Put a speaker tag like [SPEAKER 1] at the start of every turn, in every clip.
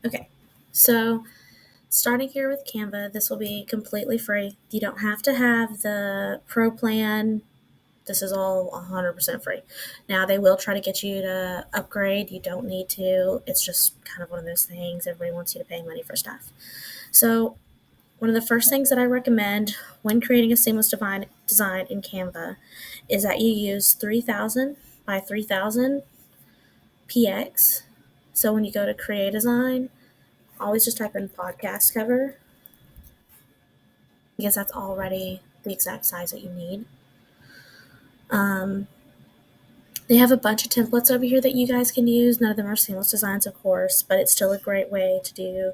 [SPEAKER 1] Okay, so starting here with Canva, this will be completely free. You don't have to have the pro plan. This is all 100% free. Now, they will try to get you to upgrade. You don't need to. It's just kind of one of those things. Everybody wants you to pay money for stuff. So, one of the first things that I recommend when creating a seamless design in Canva is that you use 3000 by 3000 px. So, when you go to create design, always just type in podcast cover because that's already the exact size that you need. They have a bunch of templates over here that you guys can use. None of them are seamless designs, of course, but it's still a great way to do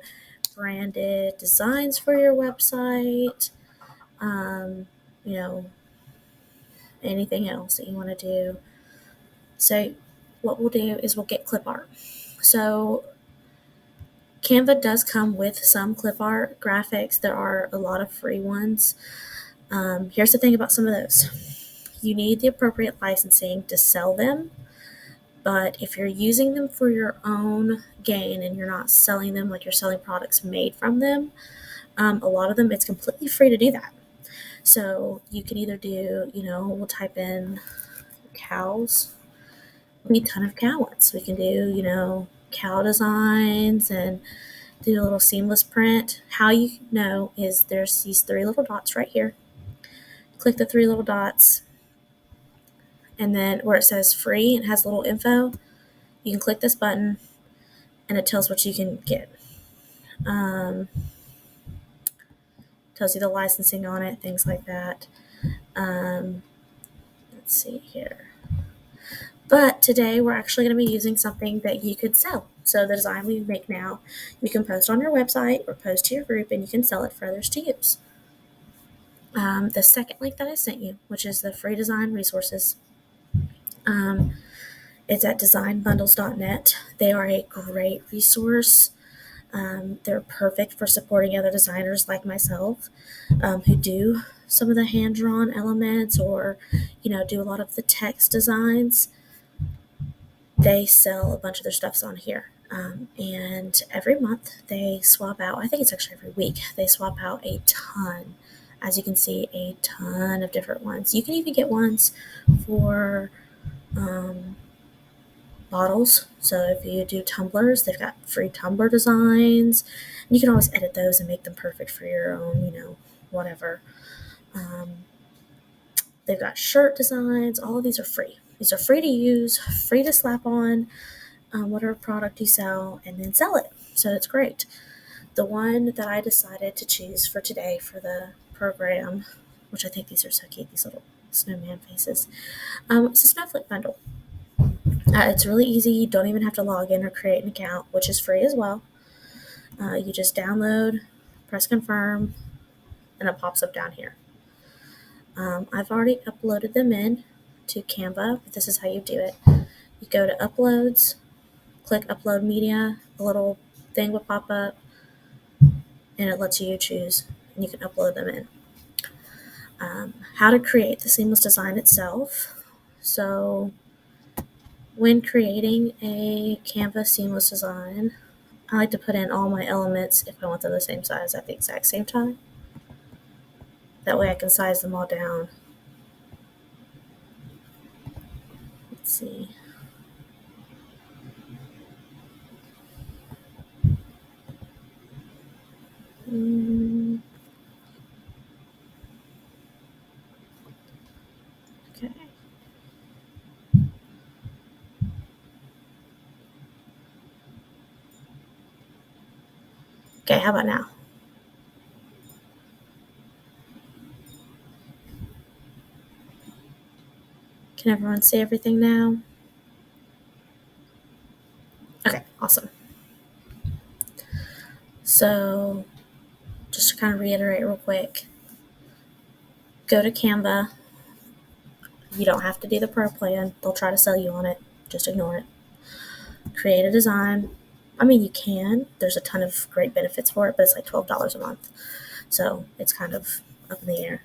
[SPEAKER 1] branded designs for your website. You know, anything else that you want to do. So what we'll do is we'll get clip art. So Canva does come with some clip art graphics. There are a lot of free ones. Here's the thing about some of those. You need the appropriate licensing to sell them, but if you're using them for your own gain and you're not selling them like you're selling products made from them, a lot of them, it's completely free to do that. So you can either do, we'll type in cows. We need a ton of cow ones. We can do, cow designs and do a little seamless print. How you know is there's these three little dots right here. Click the three little dots, and then where it says free, it has a little info. You can click this button, and it tells what you can get. Tells you the licensing on it, things like that. Let's see here. But today we're actually going to be using something that you could sell. So the design we make now, you can post on your website or post to your group, and you can sell it for others to use. The second link that I sent you, which is the free design resources, it's at designbundles.net. They are a great resource. They're perfect for supporting other designers like myself who do some of the hand-drawn elements or, do a lot of the text designs. They sell a bunch of their stuffs on here. And every month they swap out, I think it's actually every week, they swap out a ton. As you can see, a ton of different ones. You can even get ones for bottles. So if you do tumblers, they've got free tumbler designs. And you can always edit those and make them perfect for your own, whatever. They've got shirt designs. All of these are free. These are free to use, free to slap on whatever product you sell, and then sell it. So it's great. The one that I decided to choose for today for the program, which I think these are so cute, these little snowman faces, it's a snowflake bundle. It's really easy. You don't even have to log in or create an account, which is free as well. You just download, press confirm, and it pops up down here. I've already uploaded them in to Canva, but this is how you do it. You go to uploads, click upload media, a little thing will pop up, and it lets you choose, and you can upload them in. How to create the seamless design itself. So when creating a Canva seamless design, I like to put in all my elements if I want them the same size at the exact same time. That way I can size them all down. Let's see. Okay. Okay, how about now? Can everyone see everything now? Okay, awesome. So just to kind of reiterate real quick, go to Canva. You don't have to do the pro plan. They'll try to sell you on it. Just ignore it. Create a design. I mean, you can. There's a ton of great benefits for it, but it's like $12 a month. So it's kind of up in the air.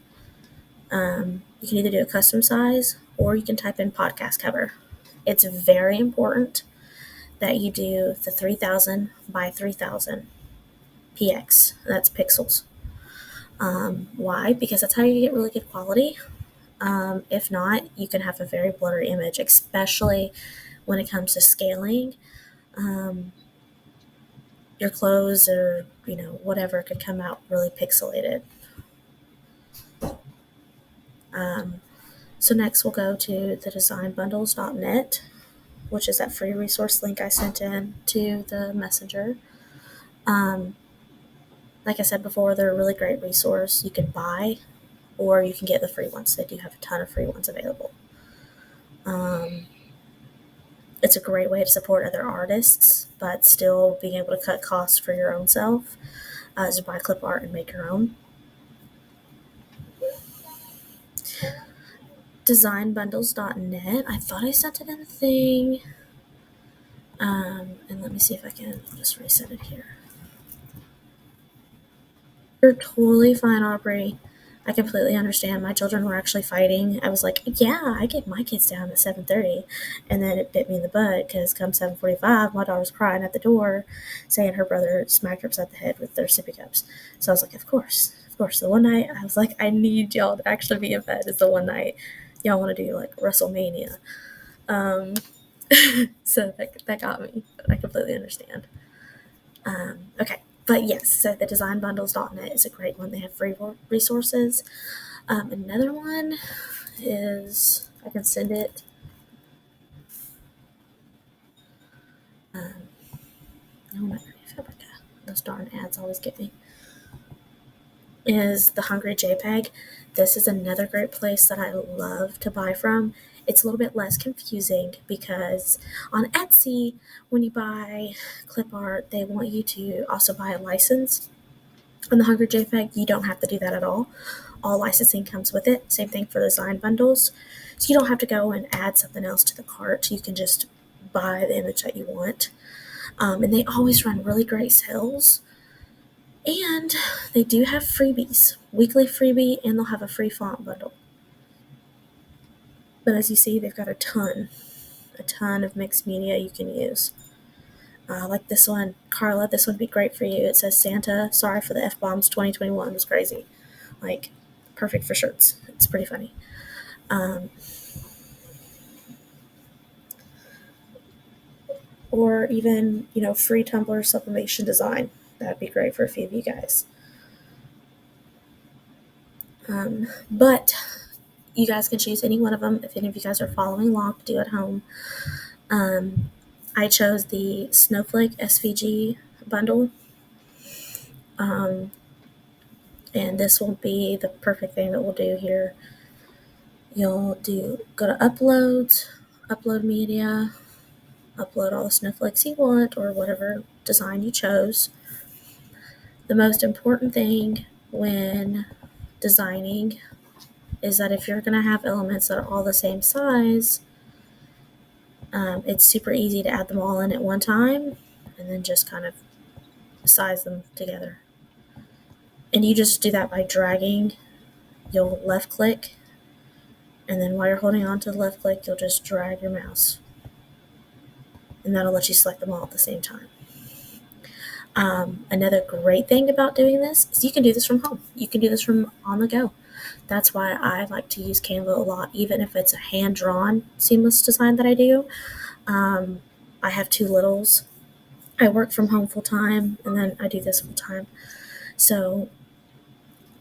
[SPEAKER 1] You can either do a custom size or you can type in podcast cover. It's very important that you do the 3000 by 3000 px. That's pixels. Why? Because that's how you get really good quality. If not, you can have a very blurry image, especially when it comes to scaling. Your clothes or whatever could come out really pixelated. So next we'll go to the designbundles.net, which is that free resource link I sent in to the messenger. Like I said before, they're a really great resource. You can buy or you can get the free ones. They do have a ton of free ones available. It's a great way to support other artists, but still being able to cut costs for your own self, to buy clip art and make your own. Designbundles.net. I thought I sent it in the thing. And let me see if I can just reset it here. You're totally fine, Aubrey. I completely understand. My children were actually fighting. I was like, yeah, I get my kids down at 7:30. And then it bit me in the butt because come 7:45, my daughter's crying at the door saying her brother smacked her upside the head with their sippy cups. So I was like, of course. The one night I was like, I need y'all to actually be in bed. Is the one night y'all want to do like WrestleMania. So that got me. But I completely understand. Okay. But yes, so the designbundles.net is a great one. They have free resources. Another one is, I can send it. No, not Fabrica. Those darn ads always get me. Is the Hungry JPEG. This is another great place that I love to buy from. It's a little bit less confusing because on Etsy, when you buy clip art, they want you to also buy a license. On the Hungry JPEG, you don't have to do that at all. All licensing comes with it. Same thing for design bundles. So you don't have to go and add something else to the cart. You can just buy the image that you want. And they always run really great sales. And they do have freebies, weekly freebie, and they'll have a free font bundle. But as you see, they've got a ton of mixed media you can use. Like this one, Carla, this one would be great for you. It says Santa, sorry for the F-bombs, 2021 was crazy. Like, perfect for shirts. It's pretty funny. Or even, free Tumblr sublimation design. That'd be great for a few of you guys. But you guys can choose any one of them if any of you guys are following along to do at home. I chose the Snowflake SVG bundle. And this will be the perfect thing that we'll do here. You'll go to uploads, upload media, upload all the snowflakes you want or whatever design you chose. The most important thing when designing is that if you're going to have elements that are all the same size, it's super easy to add them all in at one time and then just kind of size them together. And you just do that by dragging. You'll left click, and then while you're holding on to the left click, you'll just drag your mouse. And that'll let you select them all at the same time. Another great thing about doing this is you can do this from home. You can do this from on the go. That's why I like to use Canva a lot, even if it's a hand-drawn seamless design that I do. I have two littles. I work from home full-time, and then I do this full-time. So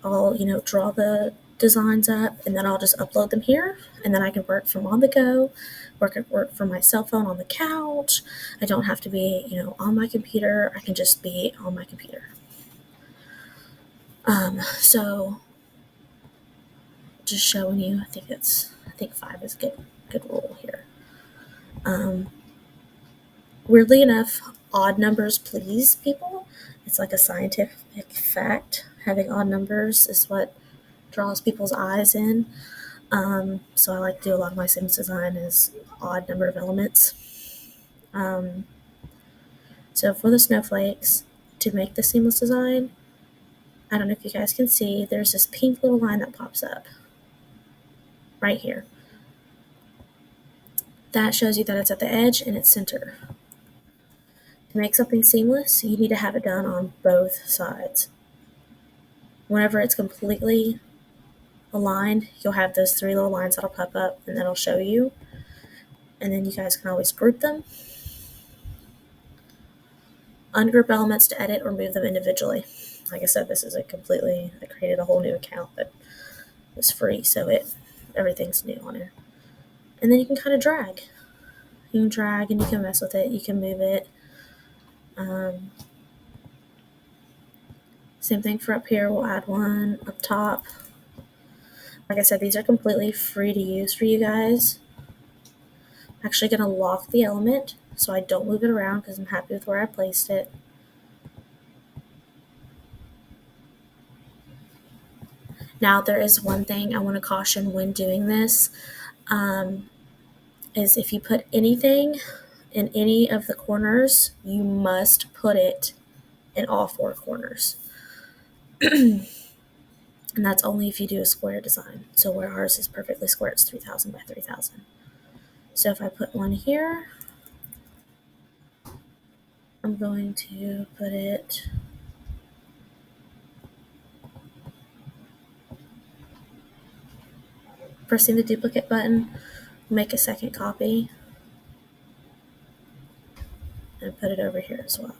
[SPEAKER 1] I'll, draw the designs up, and then I'll just upload them here, and then I can work from on the go, work from my cell phone on the couch. I don't have to be, on my computer. I can just be on my computer. So just showing you, I think 5 is a good rule here. Weirdly enough, odd numbers please people. It's like a scientific fact. Having odd numbers is what draws people's eyes in. So I like to do a lot of my seamless design is odd number of elements. So for the snowflakes, to make the seamless design, I don't know if you guys can see, there's this pink little line that pops up right here. That shows you that it's at the edge and it's center. To make something seamless, you need to have it done on both sides. Whenever it's completely aligned, you'll have those 3 little lines that'll pop up and that'll show you. And then you guys can always group them. Ungroup elements to edit or move them individually. Like I said, this is I created a whole new account that was free, so everything's new on here. And then you can kind of drag. You can drag and you can mess with it. You can move it. Same thing for up here. We'll add one up top. Like I said, these are completely free to use for you guys. I'm actually going to lock the element so I don't move it around because I'm happy with where I placed it. Now, there is one thing I want to caution when doing this, is if you put anything in any of the corners, you must put it in all 4 corners. And that's only if you do a square design. So where ours is perfectly square, it's 3,000 by 3,000. So if I put one here, I'm going to put it pressing the duplicate button, make a second copy, and put it over here as well.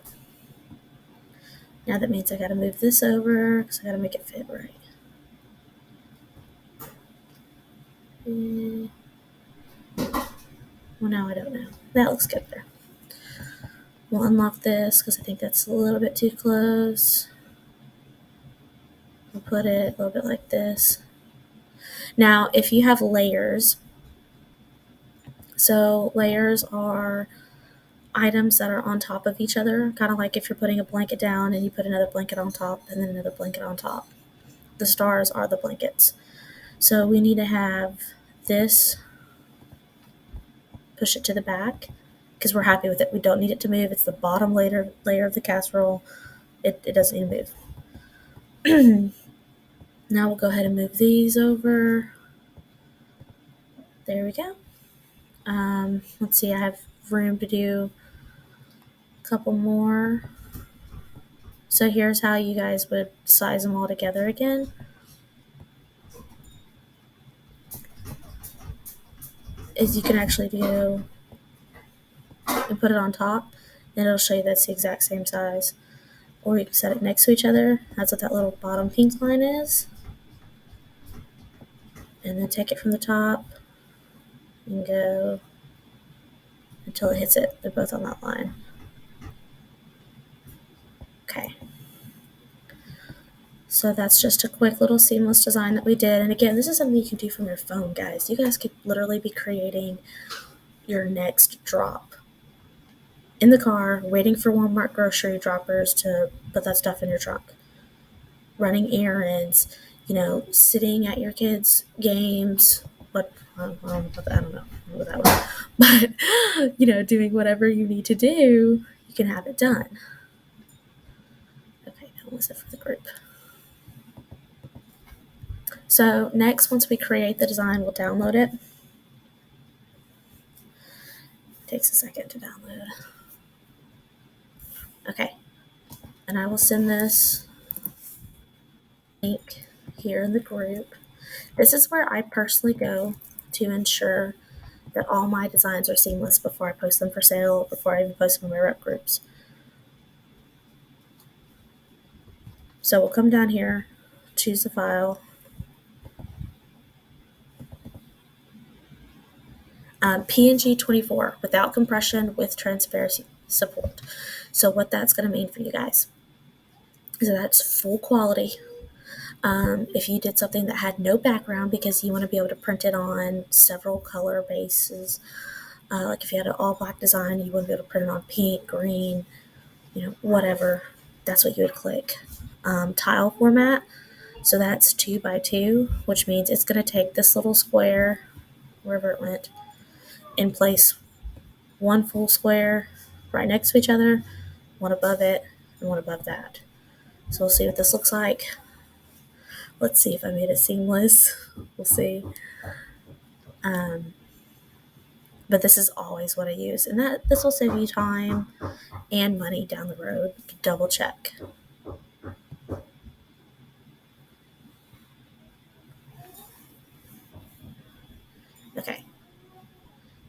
[SPEAKER 1] Now that means I got to move this over because I got to make it fit right. Well, now I don't know. That looks good there. We'll unlock this because I think that's a little bit too close. We'll put it a little bit like this. Now, if you have layers, so layers are items that are on top of each other, kind of like if you're putting a blanket down and you put another blanket on top and then another blanket on top. The stars are the blankets. So we need to have this, push it to the back because we're happy with it. We don't need it to move. It's the bottom layer of the casserole. It doesn't need to move. Now we'll go ahead and move these over. There we go. Let's see, I have room to do a couple more. So here's how you guys would size them all together again. Is you can actually do and put it on top, and it'll show you that's the exact same size. Or you can set it next to each other. That's what that little bottom pink line is. And then take it from the top and go until it hits it. They're both on that line. Okay. So that's just a quick little seamless design that we did. And again, this is something you can do from your phone, guys. You guys could literally be creating your next drop in the car, waiting for Watermark grocery droppers to put that stuff in your trunk, running errands, sitting at your kids' games. I don't know what that was, but doing whatever you need to do, you can have it done. Okay, that was it for the group. So next, once we create the design, we'll download it. It takes a second to download. Okay, and I will send this link here in the group. This is where I personally go to ensure that all my designs are seamless before I post them for sale, before I even post them in my rep groups. So we'll come down here, choose the file. PNG 24 without compression with transparency support. So what that's going to mean for you guys is that's full quality. If you did something that had no background because you want to be able to print it on several color bases, like if you had an all black design, you want to be able to print it on pink, green, whatever, that's what you would click. Tile format, so that's 2 by 2, which means it's going to take this little square, wherever it went, and place one full square right next to each other, one above it, and one above that. So we'll see what this looks like. Let's see if I made it seamless. We'll see. but this is always what I use, and this will save you time and money down the road. Double check. Okay,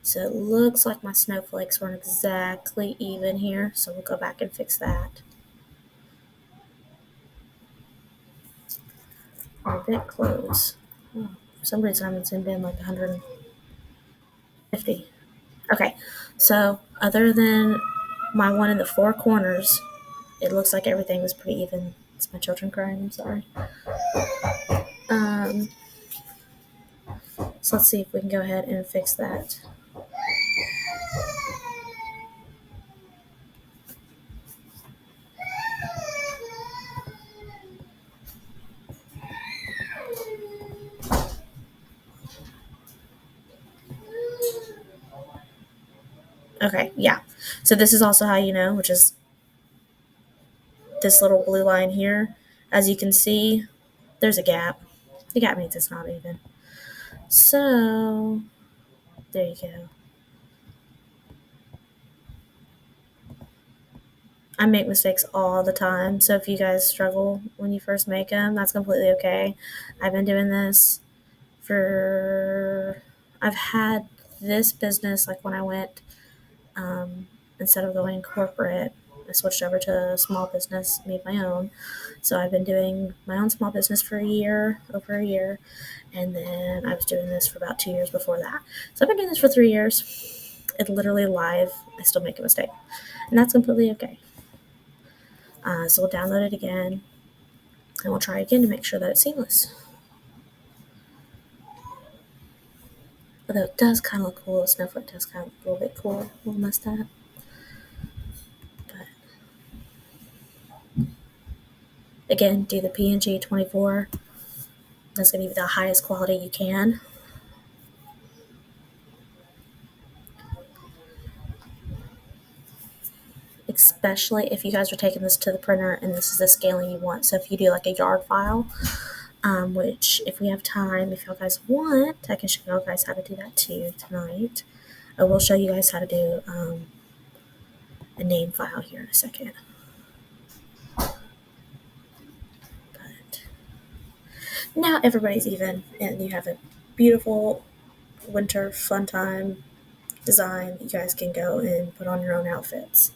[SPEAKER 1] so it looks like my snowflakes weren't exactly even here, so we'll go back and fix that. We're a bit close. Oh, for some reason I'm zoomed in like 150. Okay, so other than my one in the four corners, it looks like everything was pretty even. It's my children crying, I'm sorry. So let's see if we can go ahead and fix that. Okay, yeah. So this is also how you know, which is this little blue line here. As you can see, there's a gap. The gap means it's not even. So there you go. I make mistakes all the time. So if you guys struggle when you first make them, that's completely okay. I've been doing this I've had this business like when I went, instead of going corporate, I switched over to a small business, made my own. So I've been doing my own small business for over a year. And then I was doing this for about 2 years before that. So I've been doing this for 3 years. It's literally live. I still make a mistake. And that's completely okay. So we'll download it again, and we'll try again to make sure that it's seamless. Although it does kind of look cool. The snowflake does kind of look a little bit cool. A little messed up. But again, do the PNG 24. That's going to be the highest quality you can. Especially if you guys are taking this to the printer and this is the scaling you want. So if you do like a yard file, which if we have time, if you guys want, I can show you guys how to do that too tonight. I will show you guys how to do a name file here in a second. But now everybody's even, and you have a beautiful winter fun time design that you guys can go and put on your own outfits.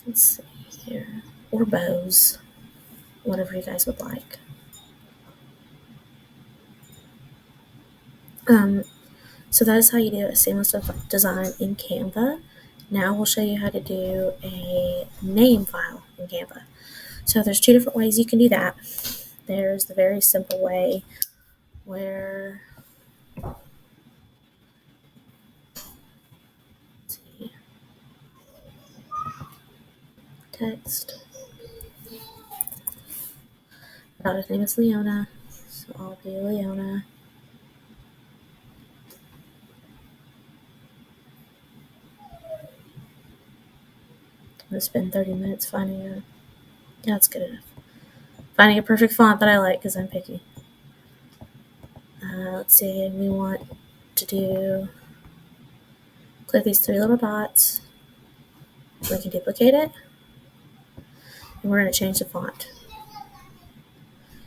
[SPEAKER 1] Let's see here. Or bows. Whatever you guys would like. So that is how you do a seamless design in Canva. Now we'll show you how to do a name file in Canva. So there's two different ways you can do that. There's the very simple way where, let's see, text. My daughter's name is Leona, so I'll do Leona. I'm gonna spend 30 minutes finding a, yeah, that's good enough. Finding a perfect font that I like because I'm picky. Let's see, we want to do, click these three little dots. We can duplicate it, and we're going to change the font.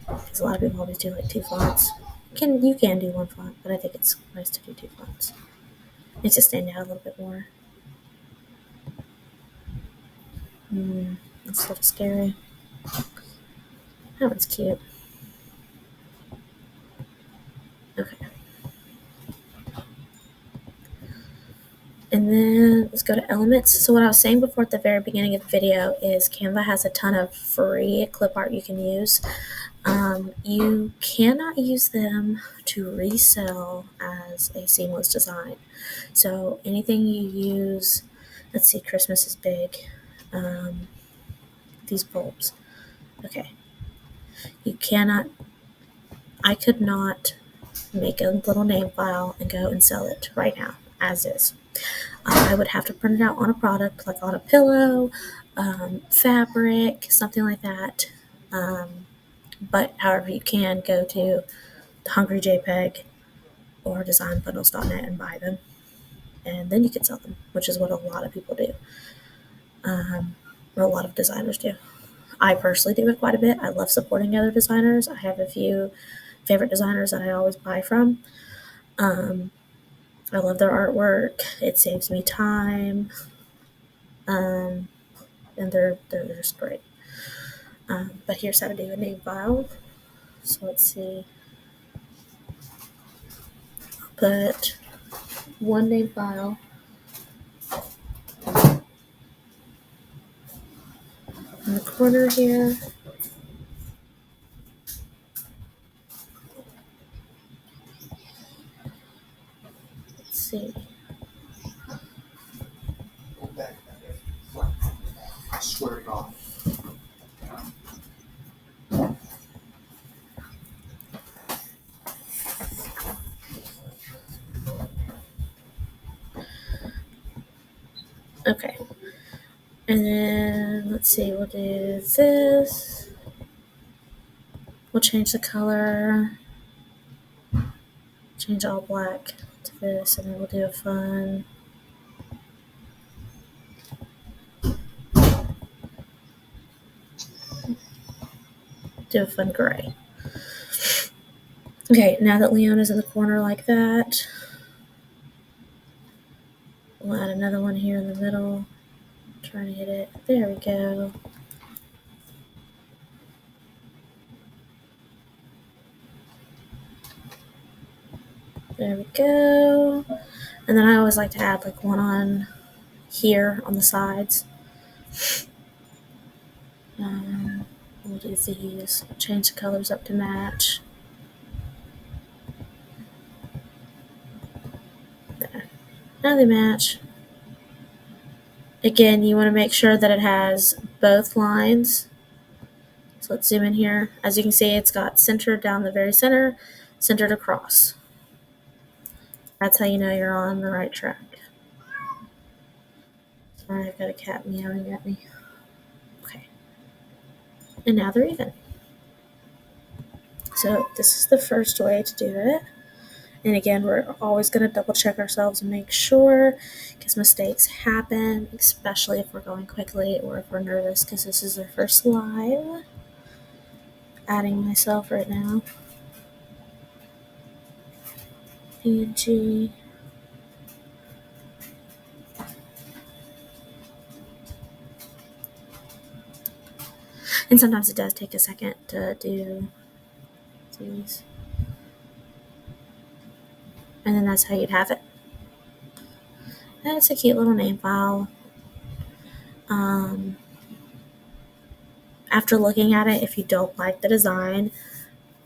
[SPEAKER 1] Because a lot of people always do like two fonts. You can do one font, but I think it's nice to do two fonts. It makes it stand out a little bit more. That's a little scary. That one's cute. Okay. And then let's go to elements. So what I was saying before at the very beginning of the video is Canva has a ton of free clip art you can use. You cannot use them to resell as a seamless design. So anything you use, let's see, Christmas is big. These bulbs. Okay. I could not make a little name file and go and sell it right now as is. I would have to print it out on a product, like on a pillow, fabric, something like that. But however, you can go to Hungry JPEG or designbundles.net and buy them. And then you can sell them, which is what a lot of people do. Or a lot of designers do. I personally do it quite a bit. I love supporting other designers. I have a few favorite designers that I always buy from. I love their artwork. It saves me time. And they're just great. But here's how to do a name file. So let's see. Put one name file in the corner here. Let's see.
[SPEAKER 2] I swear to God.
[SPEAKER 1] Okay. And then let's see, we'll do this. We'll change the color. Change all black to this, and then we'll do a fun gray. Okay, now that Leona's in the corner like that, we'll add another one here in the middle. Trying to hit it. There we go. There we go. And then I always like to add like one on here on the sides. We'll do these. Change the colors up to match. There. Now they match. Again, you want to make sure that it has both lines. So let's zoom in here. As you can see, it's got centered down the very center, centered across. That's how you know you're on the right track. Sorry, I've got a cat meowing at me. Okay. And now they're even. So this is the first way to do it. And again, we're always going to double check ourselves and make sure, because mistakes happen, especially if we're going quickly or if we're nervous, because this is our first live. Adding myself right now. PNG. And sometimes it does take a second to do these. And then that's how you'd have it. And it's a cute little name file. After looking at it, if you don't like the design,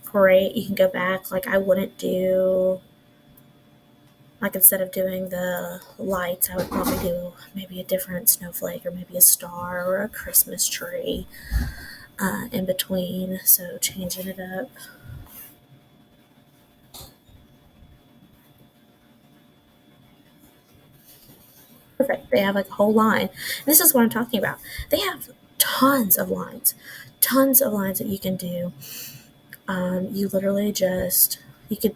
[SPEAKER 1] great, you can go back. Like I wouldn't do, like instead of doing the lights, I would probably do maybe a different snowflake or maybe a star or a Christmas tree in between. So changing it up. Perfect. They have like a whole line. And this is what I'm talking about. They have tons of lines that you can do. You literally you could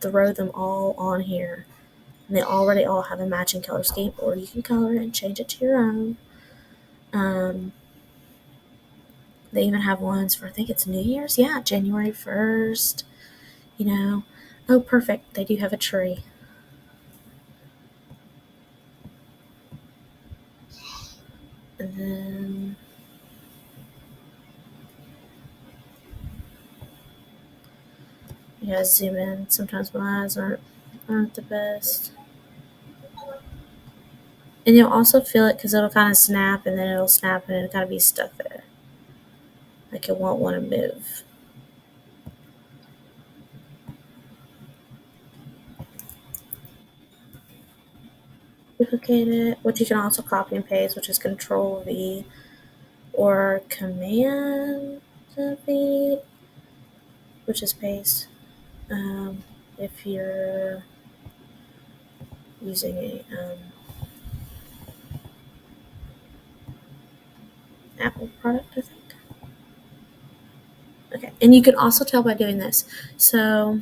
[SPEAKER 1] throw them all on here. And they already all have a matching color scheme, or you can color it and change it to your own. They even have ones for, I think it's New Year's. Yeah, January 1st. You know. Oh, perfect. They do have a tree. And then you gotta zoom in. Sometimes my eyes aren't the best. And you'll also feel it because it'll kind of snap, and then it'll snap and it'll kind of be stuck there. Like it won't want to move. Duplicate it, which you can also copy and paste, which is Control V or Command V, which is paste. If you're using a Apple product, I think. Okay. And you can also tell by doing this. So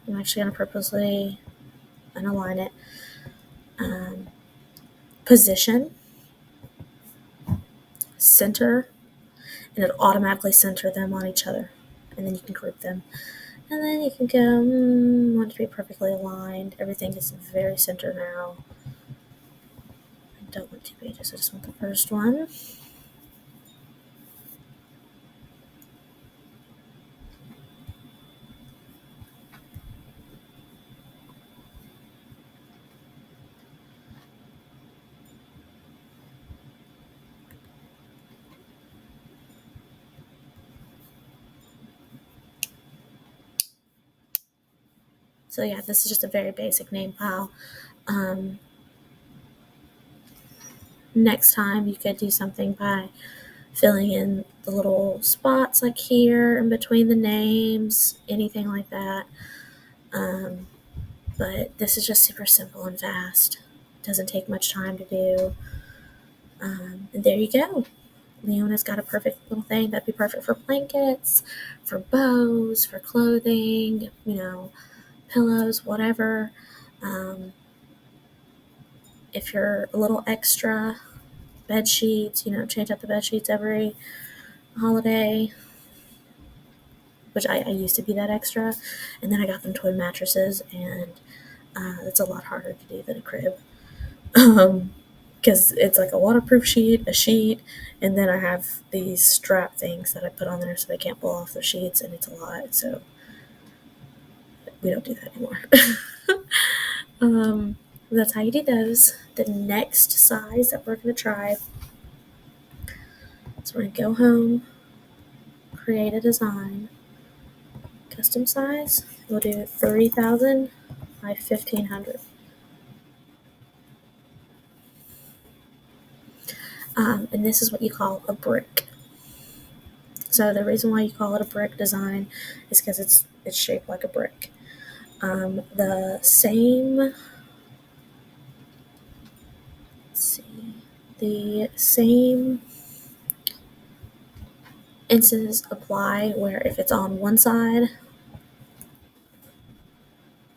[SPEAKER 1] I'm actually going to purposely unalign it. Position, center, and it'll automatically center them on each other. And then you can group them. And then you can go, want it to be perfectly aligned. Everything is very center now. I don't want 2 pages, I just want the first one. So yeah, this is just a very basic name file. Next time you could do something by filling in the little spots like here in between the names, anything like that. But this is just super simple and fast. It doesn't take much time to do. And there you go. Leona's got a perfect little thing that'd be perfect for blankets, for bows, for clothing, pillows, whatever. If you're a little extra, bed sheets, change out the bed sheets every holiday, which I used to be that extra. And then I got them twin mattresses, and it's a lot harder to do than a crib. Because it's like a waterproof sheet, a sheet, and then I have these strap things that I put on there so they can't pull off the sheets, and it's a lot. So we don't do that anymore. That's how you do those. The next size that we're going to try is we're going to go home, create a design, custom size. We'll do 3,000 by 1,500. And this is what you call a brick. So the reason why you call it a brick design is because it's shaped like a brick. The same instances apply where if it's on one side,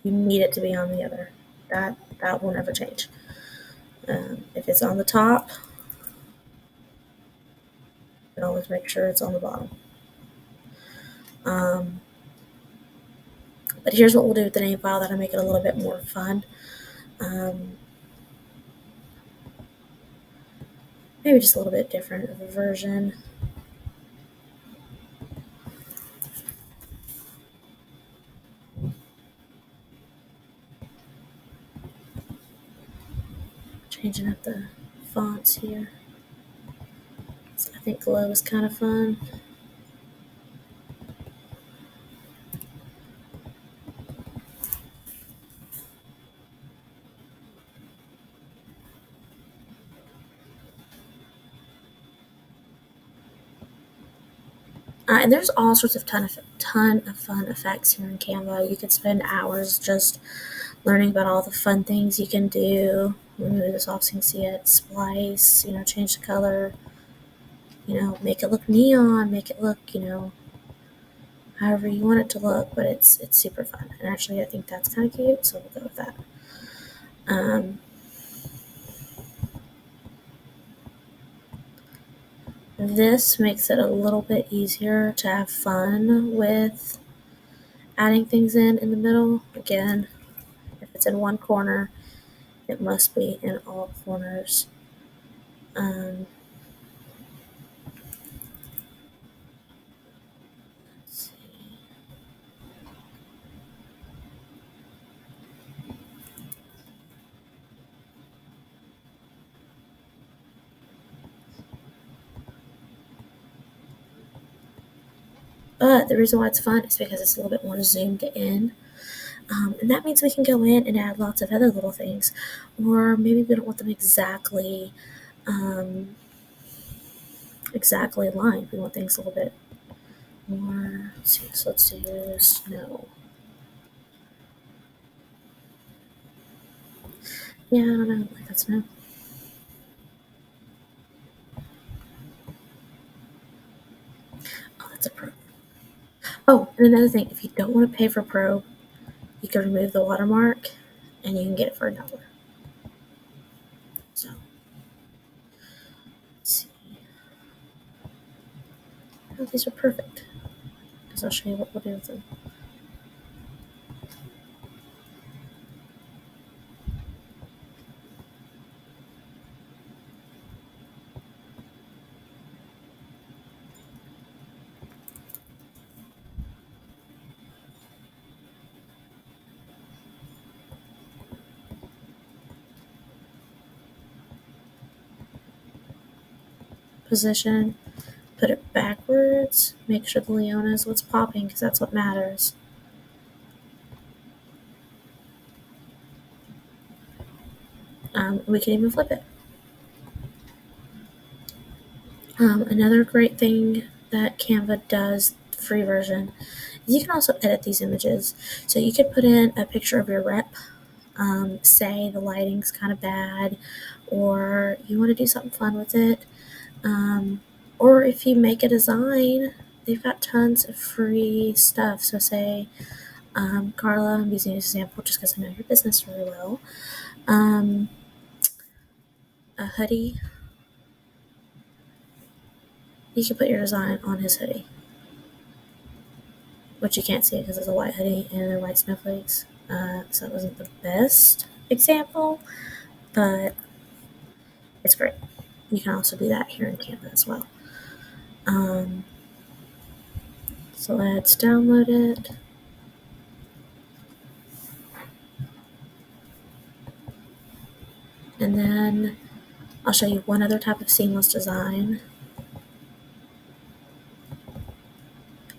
[SPEAKER 1] you need it to be on the other. That will never change. If it's on the top, you can always make sure it's on the bottom. But here's what we'll do with the name file that'll make it a little bit more fun. Maybe just a little bit different of a version. Changing up the fonts here. So I think glow is kind of fun. And there's all sorts of ton of fun effects here in Canva. You could spend hours just learning about all the fun things you can do. Remove this off so you can see it. Splice, change the color. Make it look neon. Make it look, however you want it to look. But it's super fun. And actually, I think that's kind of cute, so we'll go with that. This makes it a little bit easier to have fun with adding things in the middle. Again, if it's in one corner, it must be in all corners. Let's see. But the reason why it's fun is because it's a little bit more zoomed in. And that means we can go in and add lots of other little things. Or maybe we don't want them exactly aligned. We want things a little bit more. Let's see, so let's do snow. Yeah, I don't know. Like that snow. Oh, that's a pro. Oh, and another thing, if you don't want to pay for Pro, you can remove the watermark and you can get it for $1. So, let's see. Oh, these are perfect. Because I'll show you what we'll do with them. Position, put it backwards, make sure the Leona is what's popping because that's what matters. We can even flip it. Another great thing that Canva does, the free version, is you can also edit these images. So you could put in a picture of your rep, say the lighting's kind of bad, or you want to do something fun with it. Or if you make a design, they've got tons of free stuff. So say, Carla, I'm using this example just because I know your business really well. A hoodie. You can put your design on his hoodie, which you can't see it because it's a white hoodie and they're white snowflakes. So it wasn't the best example, but it's great. You can also do that here in Canva as well. So let's download it. And then I'll show you one other type of seamless design.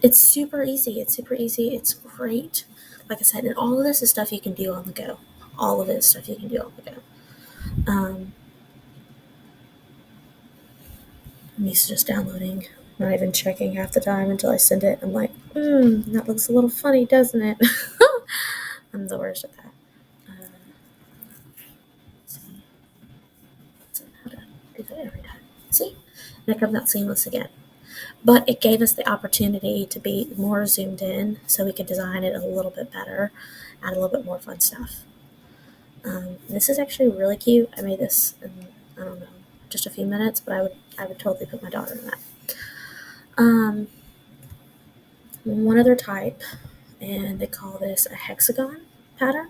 [SPEAKER 1] It's super easy. It's super easy. It's great. Like I said, and all of this is stuff you can do on the go. All of it is stuff you can do on the go. I'm used to just downloading, not even checking half the time until I send it. I'm like, that looks a little funny, doesn't it? I'm the worst at that. Let's see. How to do that every time. See? And it comes out seamless again. But it gave us the opportunity to be more zoomed in so we could design it a little bit better, add a little bit more fun stuff. This is actually really cute. I made this in, I don't know, just a few minutes, but I would totally put my daughter in that. One other type, and they call this a hexagon pattern,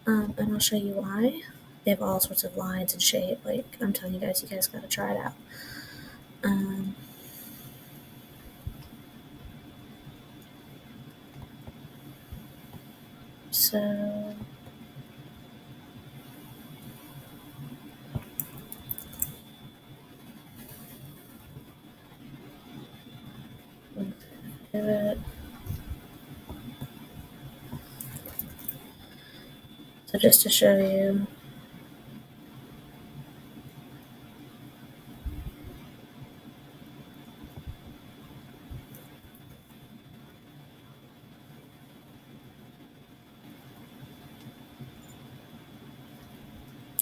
[SPEAKER 1] and I'll show you why. They have all sorts of lines and shape. Like I'm telling you guys gotta try it out. So do it. So just to show you.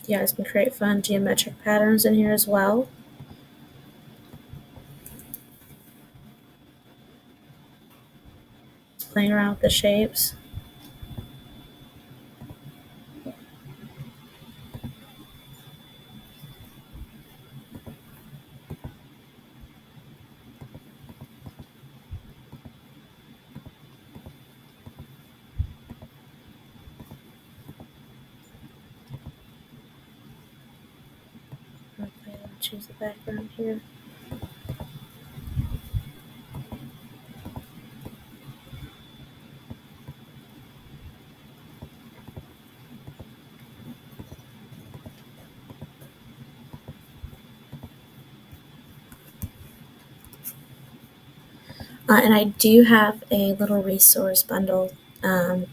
[SPEAKER 1] You guys can create fun geometric patterns in here as well. Playing around with the shapes. Okay, let me choose the background here. And I do have a little resource bundle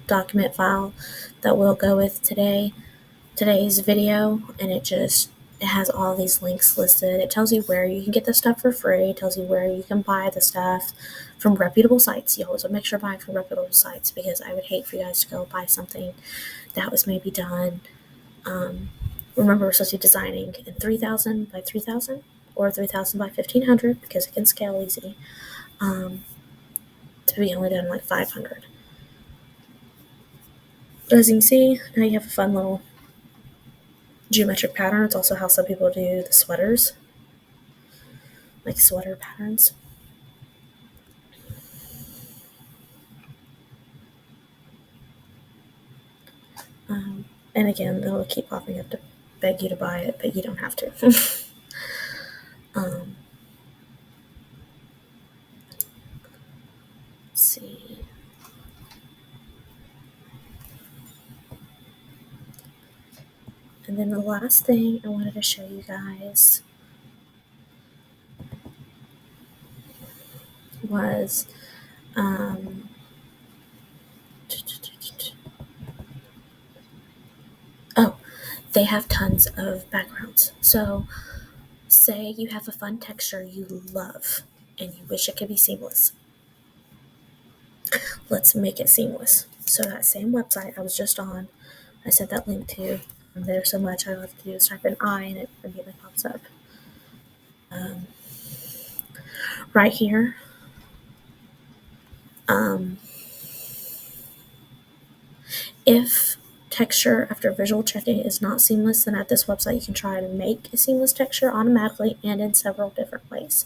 [SPEAKER 1] document file that will go with today's video, and it has all these links listed. It tells you where you can get the stuff for free. It tells you where you can buy the stuff from reputable sites. You always want to make sure buy from reputable sites because I would hate for you guys to go buy something that was maybe done. Remember, we're supposed to be designing in 3000 by 3000 or 3000 by 1500 because it can scale easy. to be only done like 500. As you can see, now you have a fun little geometric pattern. It's also how some people do the sweaters, like sweater patterns. And again, they'll keep popping up to beg you to buy it, but you don't have to. Let's see. And then the last thing I wanted to show you guys was they have tons of backgrounds. So say you have a fun texture you love and you wish it could be seamless. Let's make it seamless. So that same website I was just on, I sent that link to. There's so much I love to do is type an I and it immediately pops up. Right here, if texture after visual checking is not seamless, then at this website you can try to make a seamless texture automatically and in several different ways.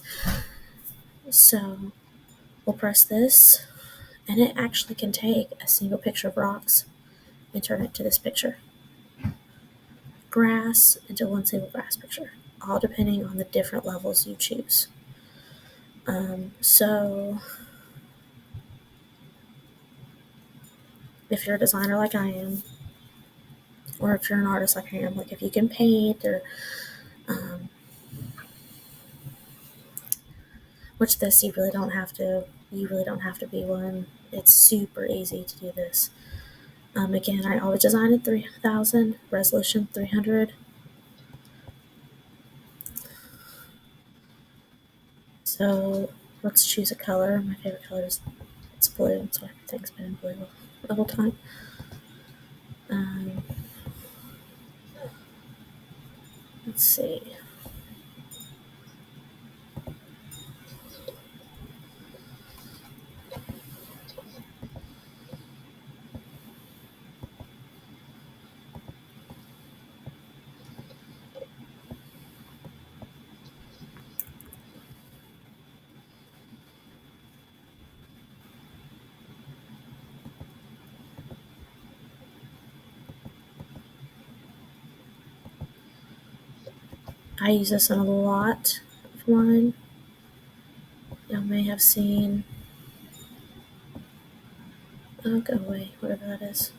[SPEAKER 1] So we'll press this, and it actually can take a single picture of rocks and turn it to this picture. Grass into one single grass picture, all depending on the different levels you choose. So if you're a designer like I am, or if you're an artist like I am, like if you can paint or which this you really don't have to be one. It's super easy to do this. Again, I always design at 3000, resolution 300. So let's choose a color. My favorite color is it's blue, so everything's been in blue the whole time. Let's see. I use this in a lot of mine. Y'all may have seen. Oh, go away, whatever that is.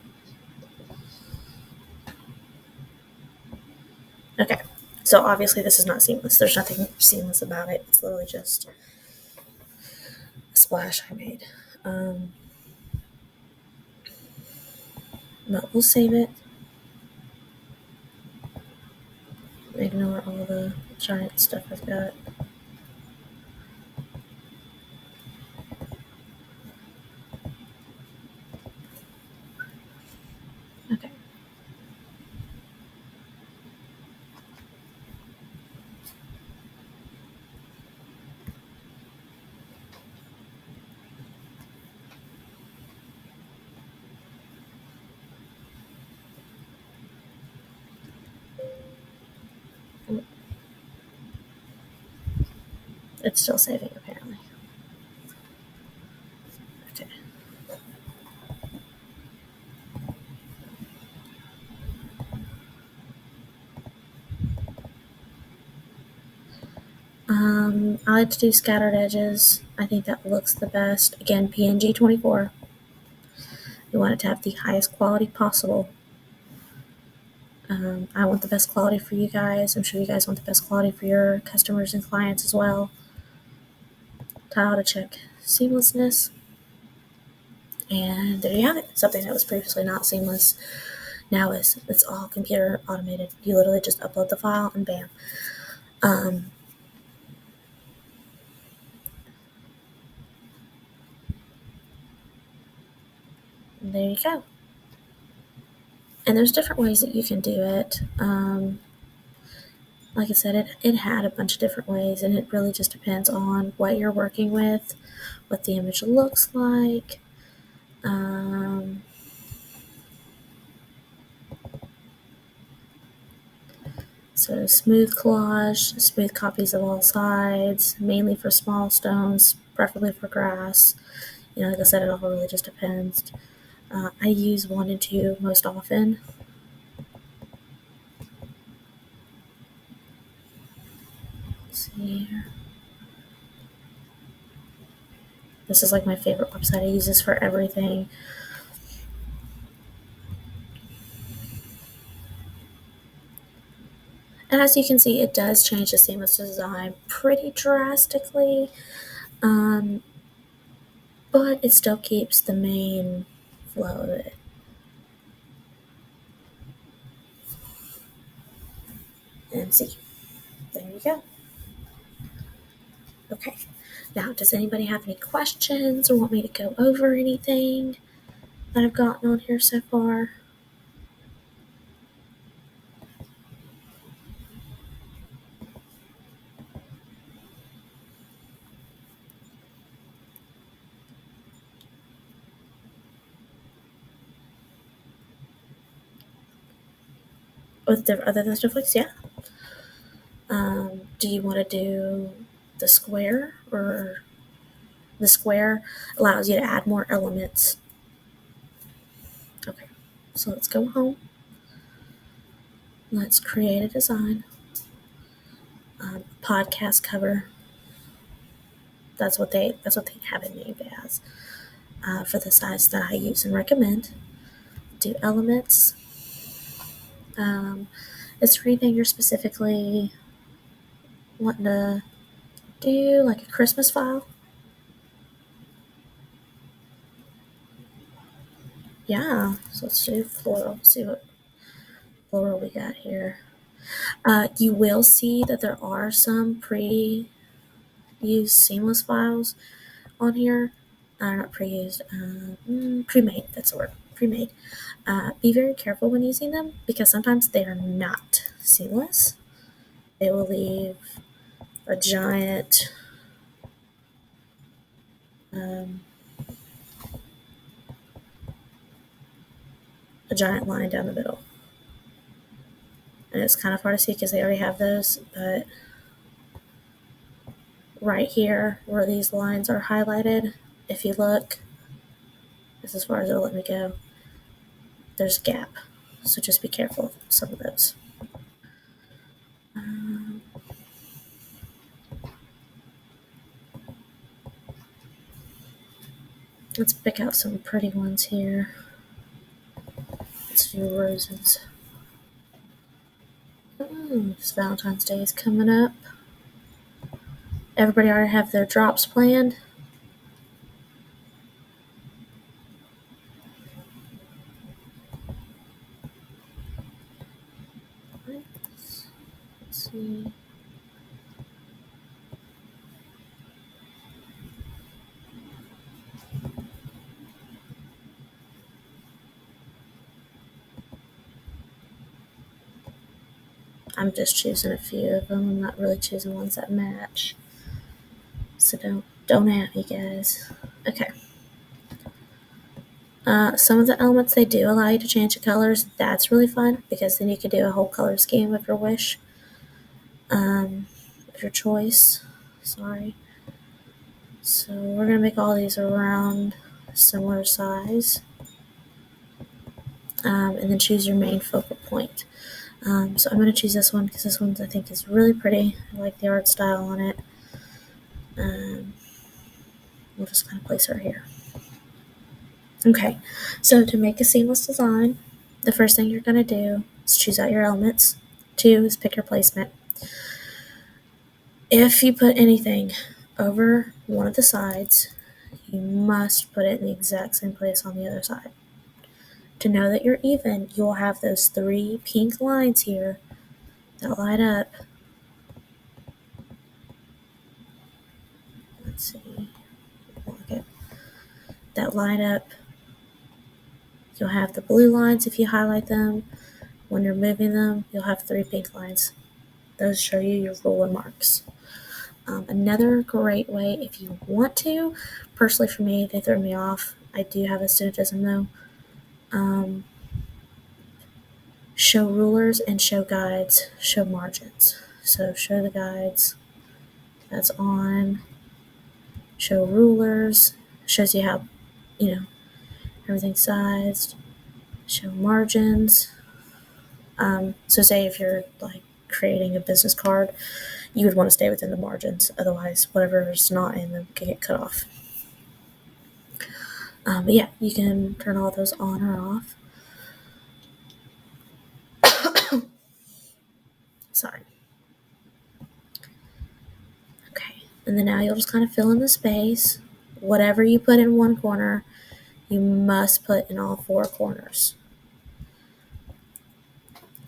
[SPEAKER 1] Okay, so obviously this is not seamless. There's nothing seamless about it. It's literally just a splash I made. But we'll save it. Ignore all the giant stuff I've got. Okay. It's still saving, apparently. Okay. I like to do scattered edges. I think that looks the best. Again, PNG 24. You want it to have the highest quality possible. I want the best quality for you guys. I'm sure you guys want the best quality for your customers and clients as well. To check seamlessness. And there you have it. Something that was previously not seamless now is. It's all computer automated. You literally just upload the file and bam. There you go. And there's different ways that you can do it. like I said, it had a bunch of different ways, and it really just depends on what you're working with, what the image looks like. So smooth collage, smooth copies of all sides, mainly for small stones, preferably for grass. Like I said, it all really just depends. I use 1 and 2 most often. Let's see here. This is like my favorite website. I use this for everything. And as you can see, it does change the seamless design pretty drastically, but it still keeps the main flow of it. And see, there you go. Okay, now does anybody have any questions or want me to go over anything that I've gotten on here so far? With the other than snowflakes, yeah. Do you want to do the square, or the square allows you to add more elements? Okay, so let's go home. Let's create a design. Podcast cover. That's what they have it named as. For the size that I use and recommend. Do elements. Is there anything you're specifically wanting to do, like a Christmas file? Yeah, so let's do floral. See what floral we got here. You will see that there are some pre-used seamless files on here. Not pre-used, pre-made. That's the word. Pre-made. Be very careful when using them because sometimes they are not seamless. They will leave a giant um, line down the middle. And it's kind of hard to see because they already have those, but right here where these lines are highlighted, if you look, this is as far as it'll let me go, there's a gap. So just be careful of some of those. Let's pick out some pretty ones here. Let's do roses. This Valentine's Day is coming up. Everybody already have their drops planned? Let's see. I'm just choosing a few of them. I'm not really choosing ones that match. So don't at me, guys. Okay. Some of the elements, they do allow you to change the colors. That's really fun because then you can do a whole color scheme of your wish, of your choice. Sorry. So we're gonna make all these around similar size, and then choose your main focal point. So I'm gonna choose this one because this one I think is really pretty. I like the art style on it. We'll just kind of place her here. Okay, so to make a seamless design, the first thing you're going to do is choose out your elements. 2 is pick your placement. If you put anything over one of the sides, you must put it in the exact same place on the other side. To know that you're even, you'll have those 3 pink lines here that light up. Let's see. Okay. That light up. You'll have the blue lines if you highlight them. When you're moving them, you'll have 3 pink lines. Those show you your ruler marks. Another great way, if you want to, personally for me, they throw me off. I do have astigmatism though. Show rulers and show guides, show margins. So show the guides, that's on. Show rulers, shows you how, everything's sized. Show margins. So say if you're like creating a business card, you would want to stay within the margins. Otherwise, whatever's not in them can get cut off. But yeah, you can turn all those on or off. Sorry. Okay. And then now you'll just kind of fill in the space. Whatever you put in one corner, you must put in all four corners.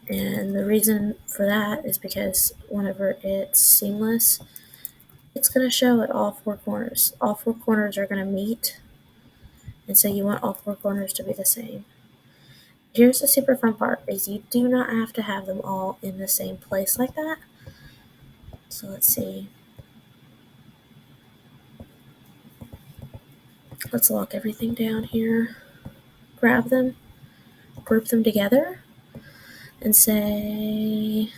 [SPEAKER 1] And the reason for that is because whenever it's seamless, it's going to show at all four corners. All four corners are going to meet, and so you want all four corners to be the same. Here's the super fun part, is you do not have to have them all in the same place like that. So let's see. Let's lock everything down here. Grab them, group them together, and say,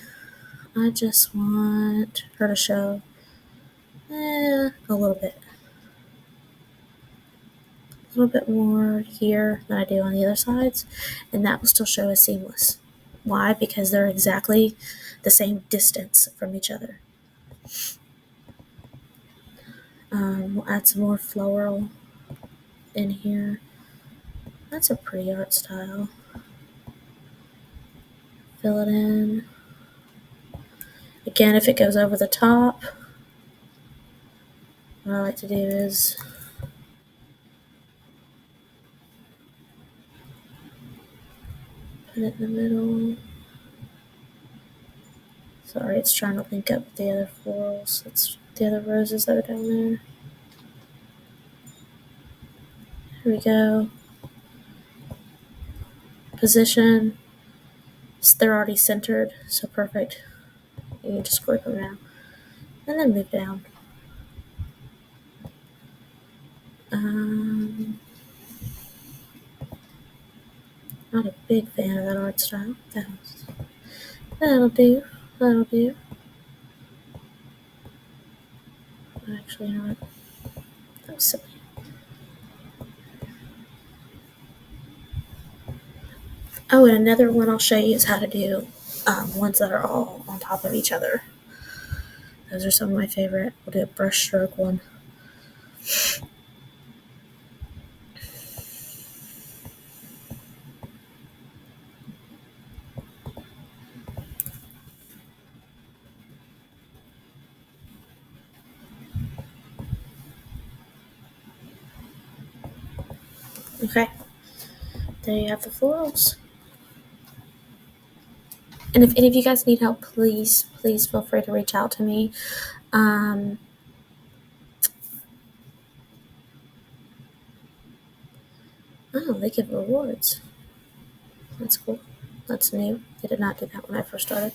[SPEAKER 1] I just want her to show a little bit more here than I do on the other sides, and that will still show as seamless. Why? Because they're exactly the same distance from each other. We'll add some more floral in here. That's a pretty art style. Fill it in. Again, if it goes over the top, what I like to do is put it in the middle. Sorry, it's trying to link up with the other florals. It's the other roses that are down there. Here we go. Position. So they're already centered, so perfect. You can just group them now. And then move down. Not a big fan of that art style. That'll do. That'll do. Actually, you know what? That was silly. Oh, and another one I'll show you is how to do ones that are all on top of each other. Those are some of my favorite. We'll do a brush stroke one. Okay. There you have the florals. And if any of you guys need help, please feel free to reach out to me. Oh, they give rewards. That's cool. That's new. They did not do that when I first started.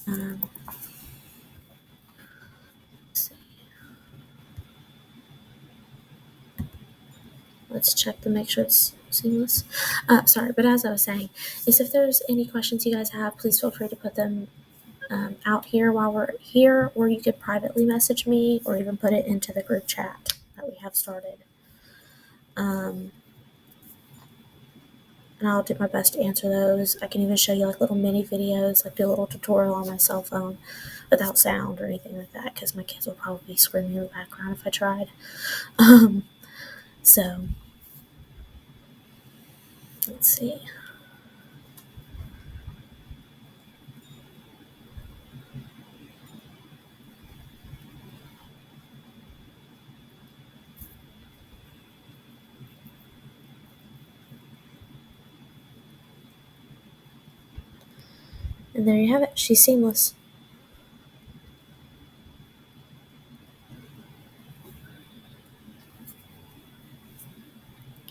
[SPEAKER 1] Let's see. Let's check to make sure it's seamless. Sorry, but as I was saying, is if there's any questions you guys have, please feel free to put them out here while we're here, or you could privately message me, or even put it into the group chat that we have started. And I'll do my best to answer those. I can even show you like little mini videos, like do a little tutorial on my cell phone without sound or anything like that, because my kids will probably be screaming in the background if I tried. So let's see. And there you have it. She's seamless.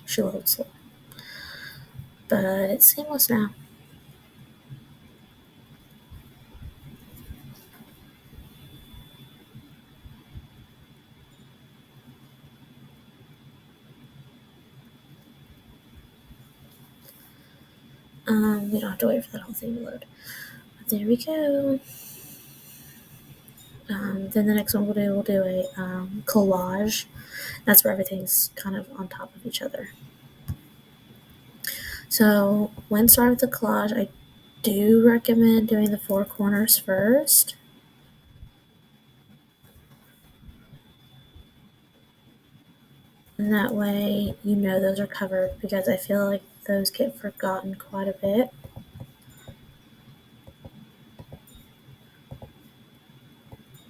[SPEAKER 1] She loads slow, but it's seamless now. We don't have to wait for that whole thing to load. But there we go. Then the next one we'll do a collage. That's where everything's kind of on top of each other. So when starting with the collage, I do recommend doing the four corners first. And that way you know those are covered, because I feel like those get forgotten quite a bit.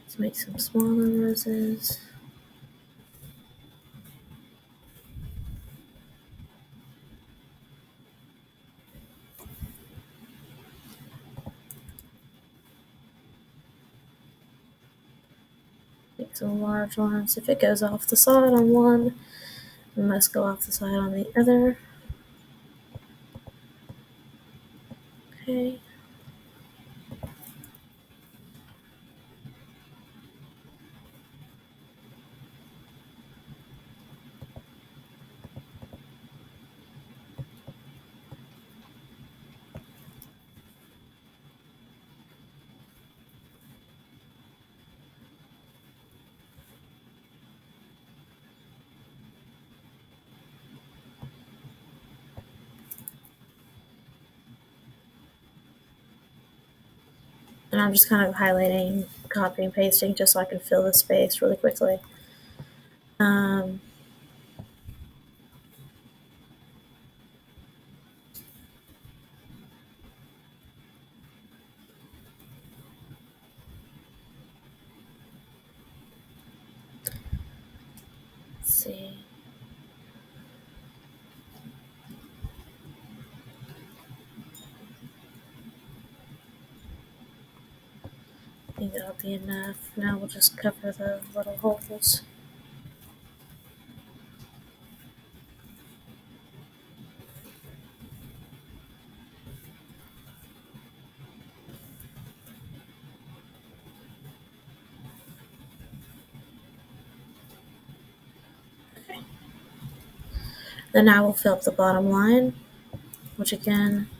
[SPEAKER 1] Let's make some smaller roses. Make some large ones. If it goes off the side on one, it must go off the side on the other. Okay. And I'm just kind of highlighting, copying, pasting, just so I can fill the space really quickly. Let's see. I think that'll be enough. Now we'll just cover the little holes. Okay. Then now we'll fill up the bottom line, which again,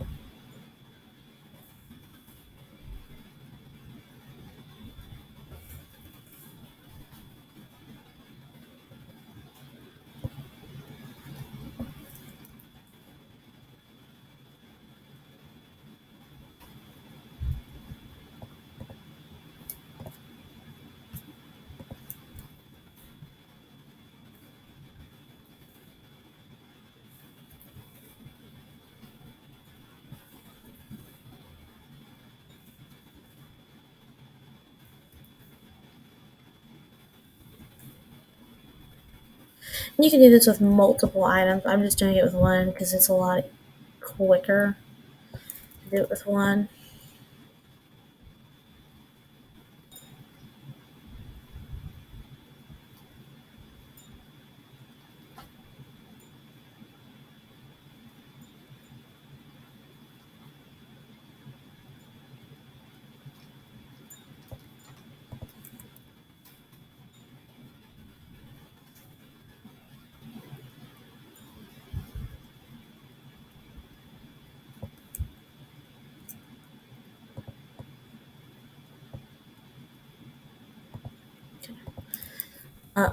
[SPEAKER 1] and you can do this with multiple items. I'm just doing it with one because it's a lot quicker to do it with one.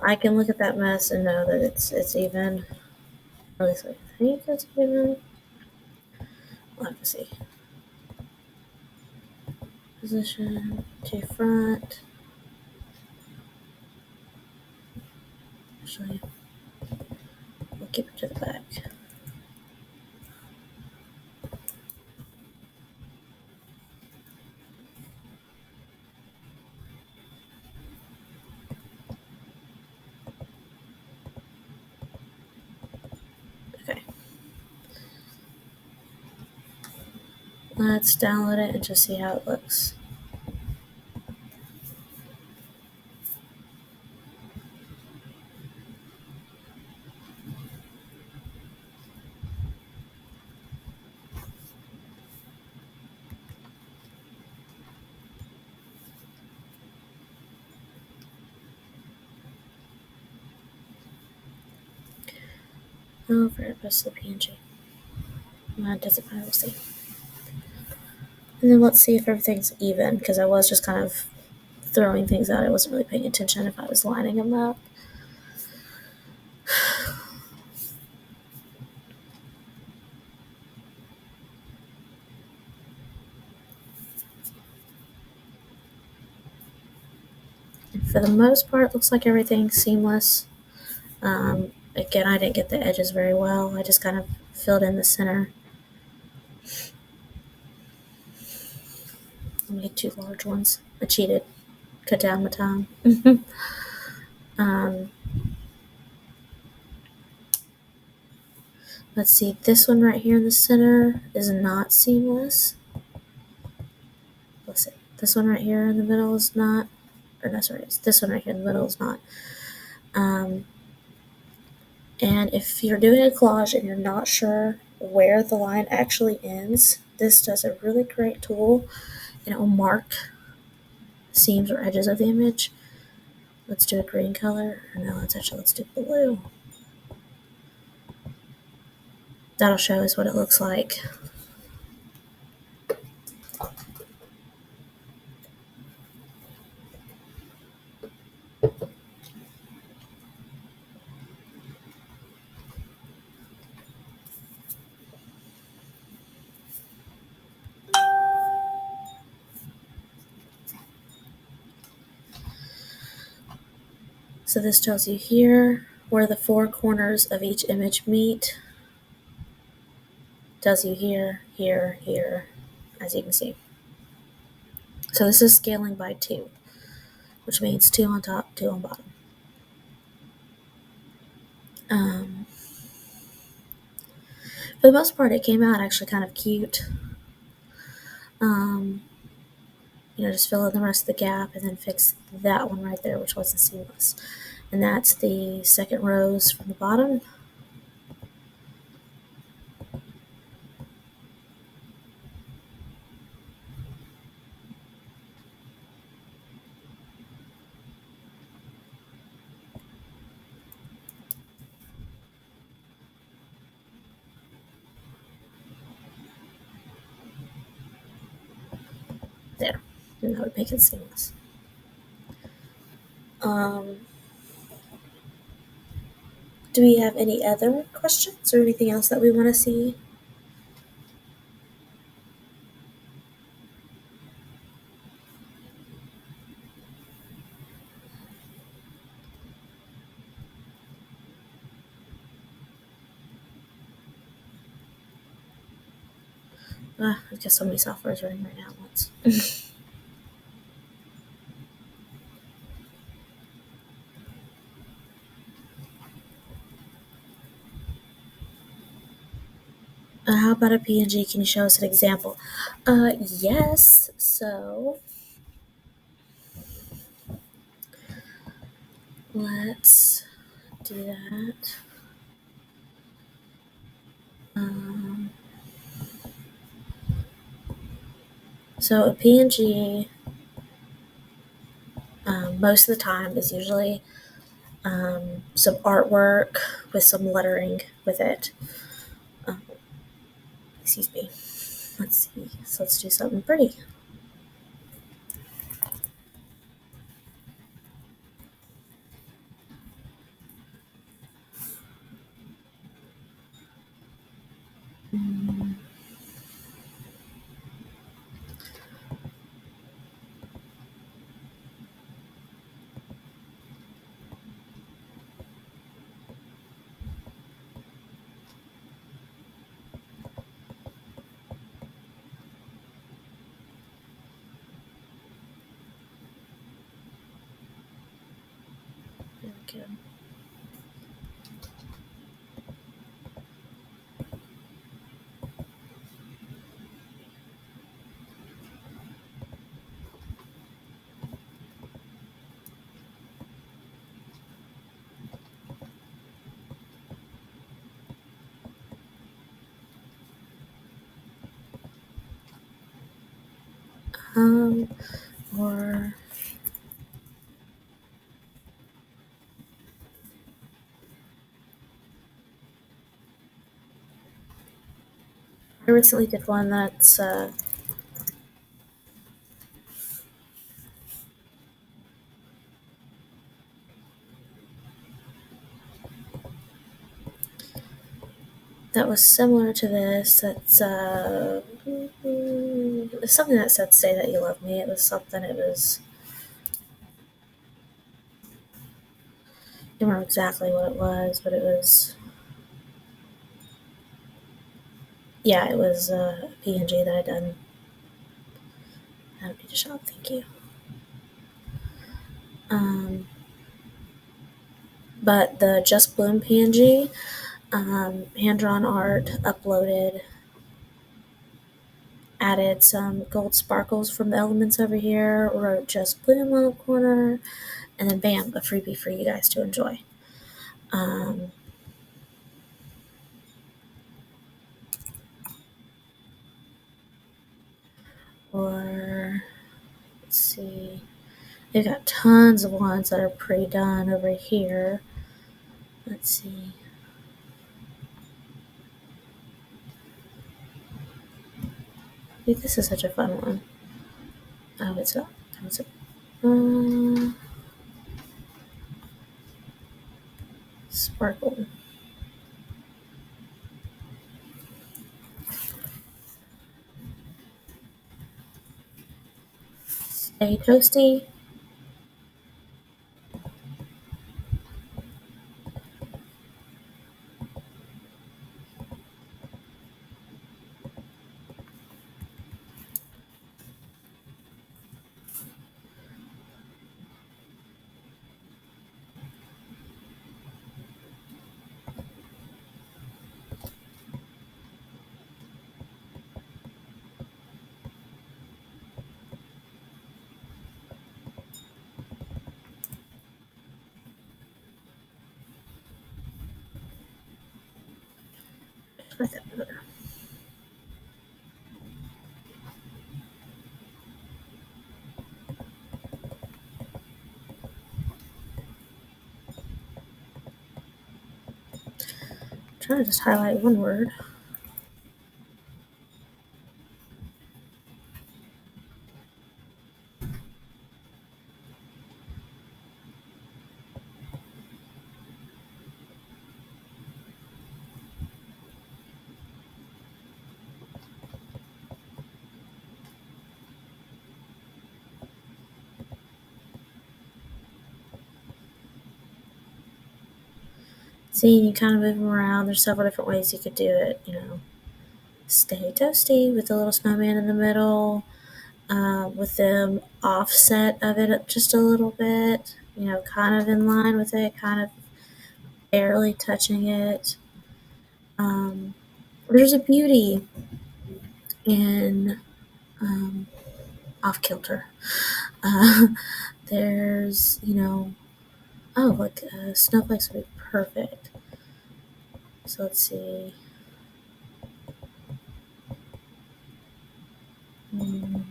[SPEAKER 1] I can look at that mess and know that it's even. At least I think it's even. We'll have to see. Position to front. Actually, we'll keep it to the back. Okay. Let's download it and just see how it looks. Oh, for the rest of the PNG. Does it matter? We'll see. And then let's see if everything's even, because I was just kind of throwing things out. I wasn't really paying attention if I was lining them up. And for the most part, it looks like everything's seamless. Again, I didn't get the edges very well. I just kind of filled in the center. I made 2 large ones. I cheated. Cut down my time. um, let's see. This one right here in the center is not seamless. Let's see. This one right here in the middle is not. Or no, sorry. It's this one right here in the middle is not. And if you're doing a collage and you're not sure where the line actually ends, this does a really great tool, and it will mark seams or edges of the image. Let's do a green color. Or no, let's do blue. That'll show us what it looks like. So this tells you here where the 4 corners of each image meet. Tells you here, here, here, as you can see. So this is scaling by 2, which means 2 on top, 2 on bottom. For the most part, it came out actually kind of cute. Just fill in the rest of the gap and then fix that one right there, which wasn't seamless. And that's the second rose from the bottom. There. And that would make it seamless. Do we have any other questions or anything else that we want to see? I've got so many softwares running right now at once. How about a PNG? Can you show us an example? Yes. So let's do that. So a PNG, most of the time, is usually some artwork with some lettering with it. Excuse me. Let's see. So let's do something pretty. There we go. Or I recently did one that's that was similar to this. That's something that said "Say That You Love Me." It was something. It was. I don't remember exactly what it was, but it was. Yeah, it was a PNG that I done. I don't need to shop. Thank you. Um, but the Just Bloom PNG, hand drawn art, uploaded, added some gold sparkles from the elements over here, wrote Just Bloom on the corner, and then bam, a freebie for you guys to enjoy. Um, or let's see, they've got tons of ones that are pre-done over here. Let's see. Dude, this is such a fun one. Oh, it's not. It's a, sparkle. Stay toasty. Trying to just highlight one word. See, you kind of move them around. There's several different ways you could do it. Stay toasty with a little snowman in the middle, with them offset of it just a little bit. Kind of in line with it, kind of barely touching it. There's a beauty in off kilter. Uh, there's, like snowflakes would be perfect. So let's see. Mm,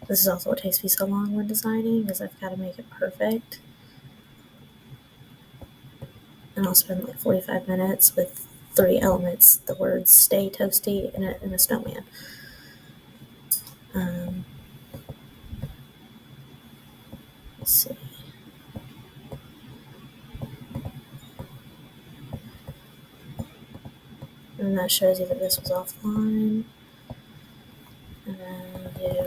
[SPEAKER 1] this is also what takes me so long when designing, because I've got to make it perfect. And I'll spend like 45 minutes with 3 elements: the words "stay toasty" and a snowman. Um, let's see. And that shows you that this was offline. And then do.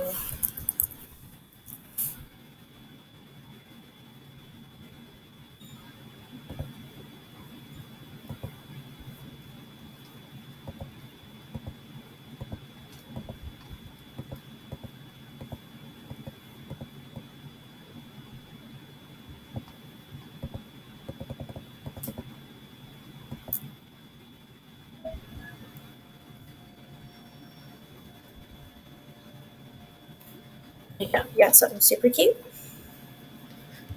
[SPEAKER 1] Yeah, you got something super cute.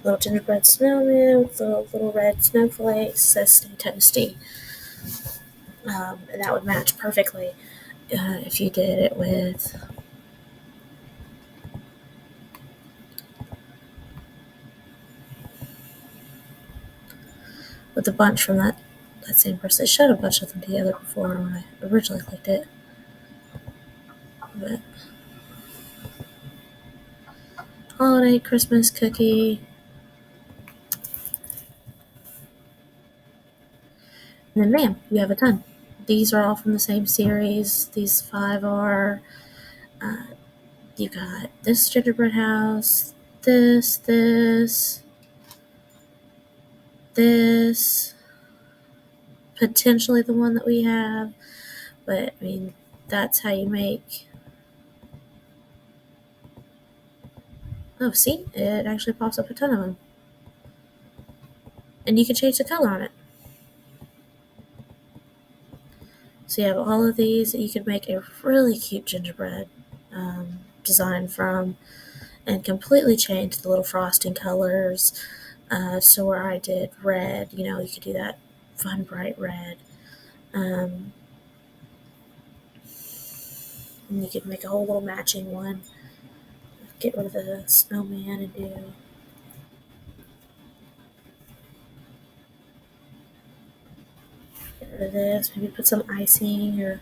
[SPEAKER 1] Little gingerbread snowman with little red snowflakes. Says "stay toasty." And that would match perfectly if you did it with a bunch from that same person. I showed a bunch of them together before when I originally clicked it. But holiday Christmas cookie. And then bam, you have a ton. These are all from the same series. These 5 are. Uh, you got this gingerbread house, this, potentially the one that we have. But I mean, that's how you make. Oh, see, it actually pops up a ton of them, and you can change the color on it. So you have all of these that you could make a really cute gingerbread design from, and completely change the little frosting colors. So where I did red, you could do that fun bright red. And you could make a whole little matching one. Get rid of the snowman and do. Get rid of this. Maybe put some icing or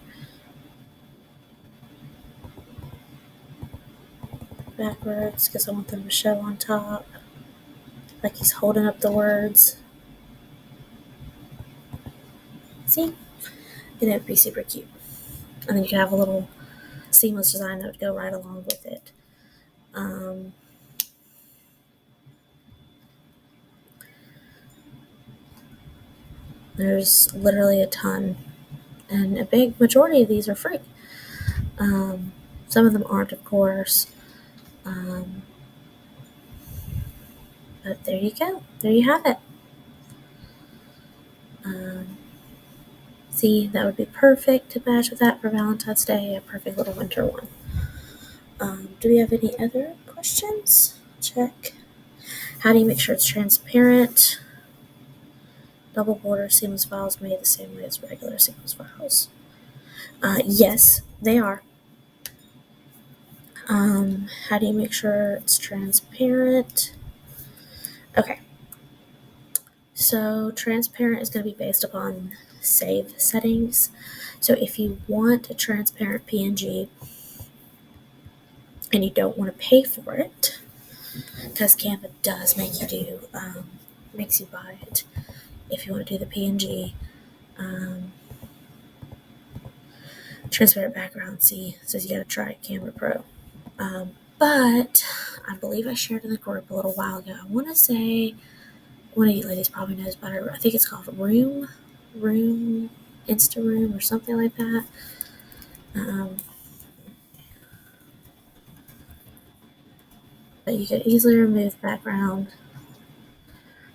[SPEAKER 1] backwards because I want them to show on top. Like he's holding up the words. See? And it'd be super cute. And then you could have a little seamless design that would go right along with it. There's literally a ton, and a big majority of these are free. Some of them aren't, of course, but there you go. There you have it. See, that would be perfect to match with that for Valentine's Day, a perfect little winter one. Do we have any other questions? Check. How do you make sure it's transparent? Double border seamless files made the same way as regular seamless files. Yes, they are. How do you make sure it's transparent? Okay. So transparent is going to be based upon save settings. So if you want a transparent PNG and you don't want to pay for it, because Canva does make you do, makes you buy it. If you want to do the PNG, transparent background, see, it says you got to try Canva Pro. But I believe I shared in the group a little while ago. I want to say one of you ladies probably knows better. I think it's called Room, Insta Room, or something like that. But you could easily remove background.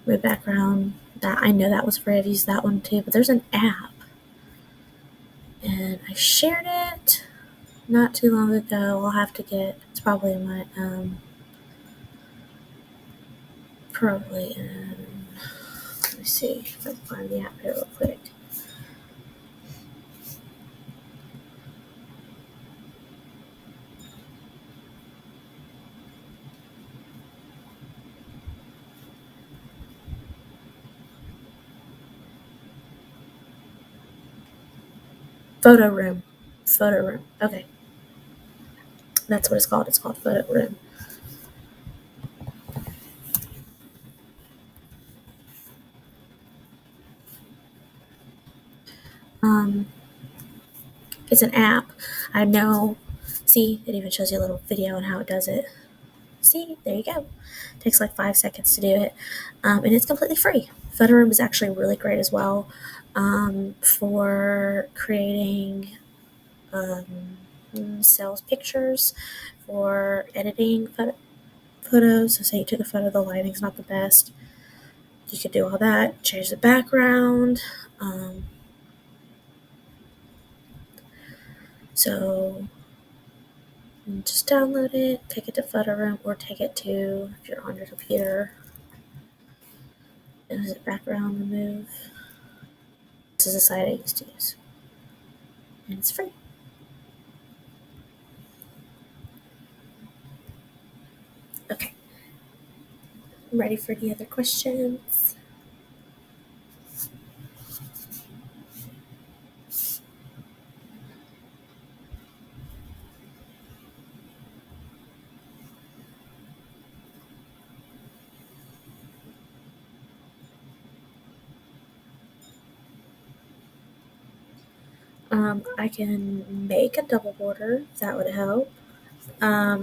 [SPEAKER 1] That I know that was free. I've used that one too. But there's an app, and I shared it not too long ago. I'll have to get. It's probably in my probably in. Let me see if I can find the app here real quick. Photo Room. Okay, that's what it's called. It's called Photo Room. It's an app. I know. See, it even shows you a little video on how it does it. See, there you go. It takes like 5 seconds to do it, and it's completely free. Photo Room is actually really great as well for creating sales pictures, for editing photos. So say you took a photo, the lighting's not the best. You could do all that, change the background. So just download it, take it to Photo Room, or take it to, if you're on your computer, is it background remove? This is a site I used to use, and it's free. Okay, I'm ready for any other questions. I can make a double border, if that would help. A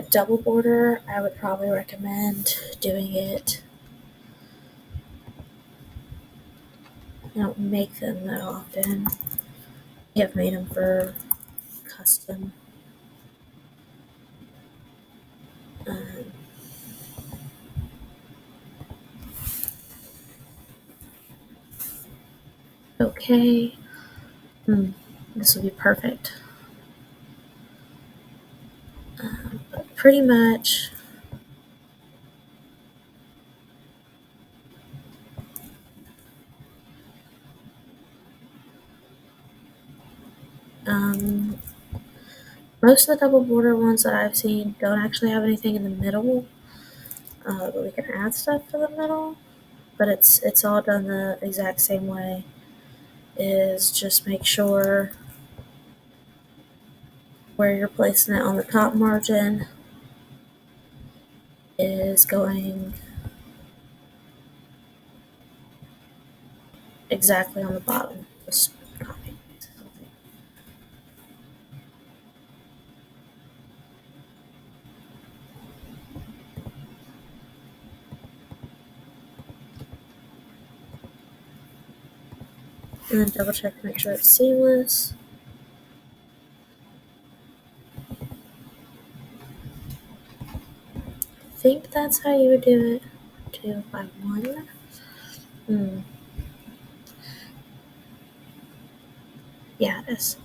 [SPEAKER 1] double border, I would probably recommend doing it. I don't make them that often. I have made them for custom. Um, okay. This would be perfect. But pretty much, um, most of the double border ones that I've seen don't actually have anything in the middle, but we can add stuff to the middle. But it's all done the exact same way. Is just make sure where you're placing it on the top margin is going exactly on the bottom. Just copy. And then double check to make sure it's seamless. I think that's how you would do it. 2 by 1. Yeah, it is.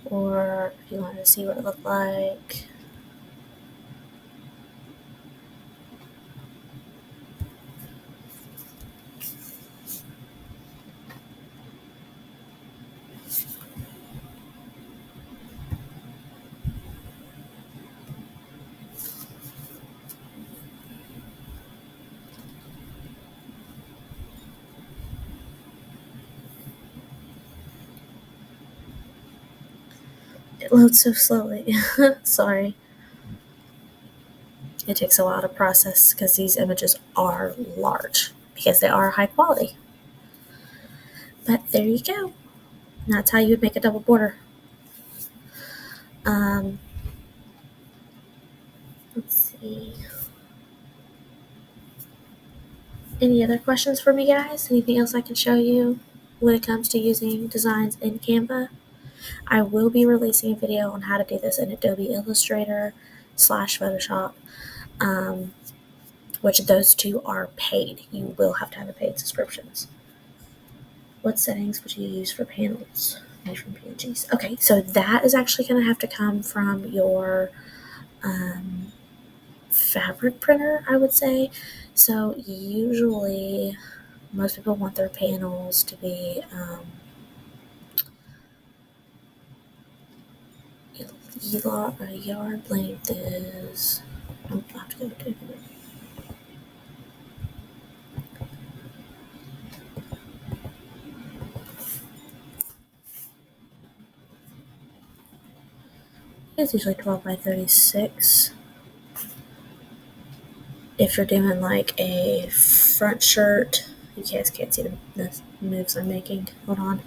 [SPEAKER 1] Or if you want to see what it looked like. It loads so slowly. Sorry. It takes a while to process because these images are large because they are high quality. But there you go. And that's how you would make a double border. Let's see. Any other questions for me, guys? Anything else I can show you when it comes to using designs in Canva? I will be releasing a video on how to do this in Adobe Illustrator / Photoshop, which those two are paid. You will have to have a paid subscriptions. What settings would you use for panels made from PNGs? Okay, so that is actually going to have to come from your fabric printer, I would say. So usually most people want their panels to be yard length is, I'll have to go to it. It's usually 12 by 36. If you're doing like a front shirt, you guys can't see the moves I'm making. Hold on.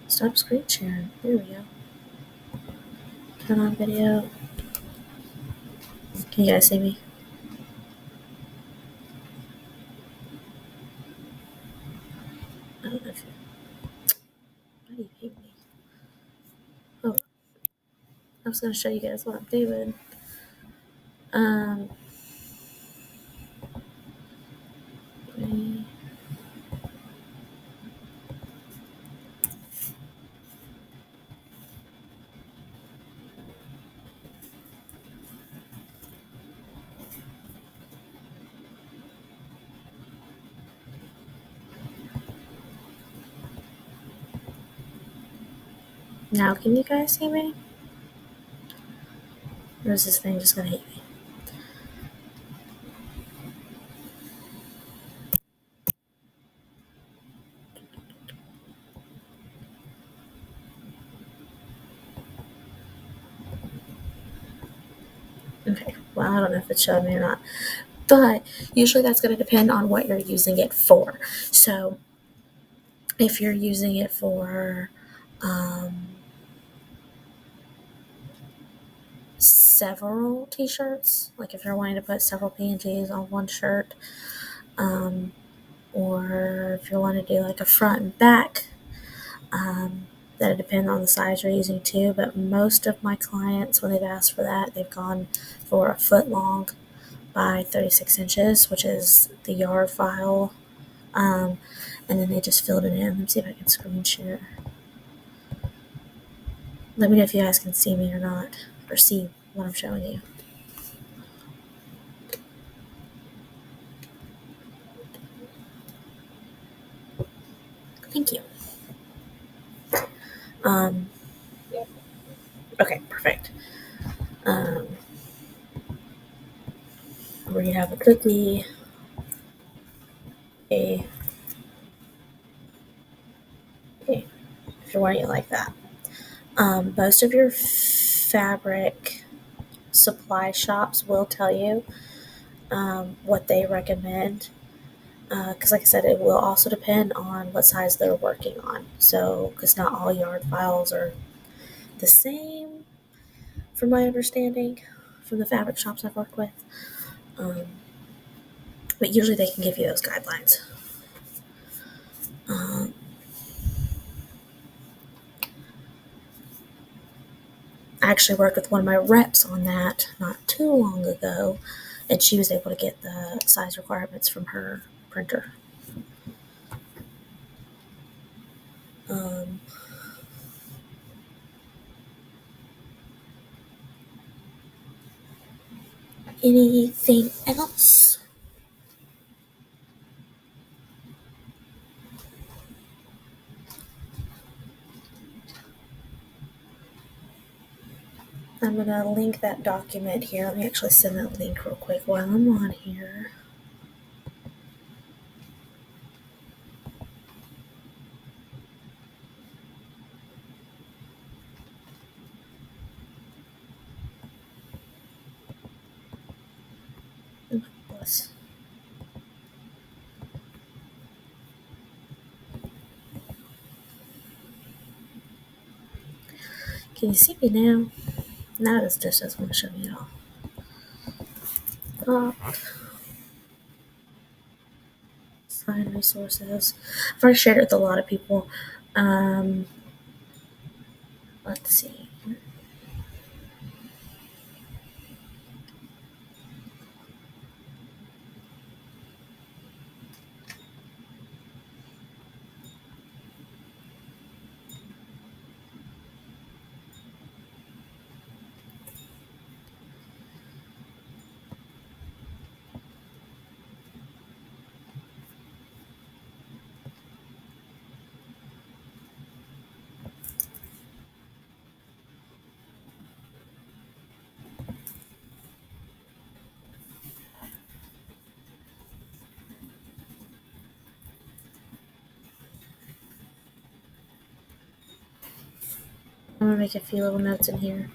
[SPEAKER 1] Stop screen sharing. There we go. Turn on video. Can you guys see me? I don't know if why do you hate me? Oh, I was gonna show you guys what I'm doing. Um, now can you guys see me? Or is this thing just gonna hate me? Okay, well, I don't know if it's showing me or not, but usually that's going to depend on what you're using it for. So if you're using it for several t-shirts, like if you're wanting to put several PNGs on one shirt, um, or if you want to do like a front and back, that'll depend on the size you're using too. But most of my clients, when they've asked for that, they've gone for a foot long by 36 inches, which is the yard file. Um, and then they just filled it in. Let me see if I can screen share. Let me know if you guys can see me or not, or see what I'm showing you. Thank you. Um, okay, perfect. Where you have a cookie, a, if you're wanting it like that. Most of your fabric supply shops will tell you what they recommend. Because, like I said, it will also depend on what size they're working on. So, because not all yard files are the same, from my understanding, from the fabric shops I've worked with. Um, but usually they can give you those guidelines. Um, I actually worked with one of my reps on that not too long ago, and she was able to get the size requirements from her printer. Um, Anything else? I'm going to link that document here. Let me actually send that link real quick while I'm on here. Bless. Can you see me now? Now it just doesn't want to show me at all. Find resources. I've already shared it with a lot of people. Let's see. I'm gonna make a few little notes in here.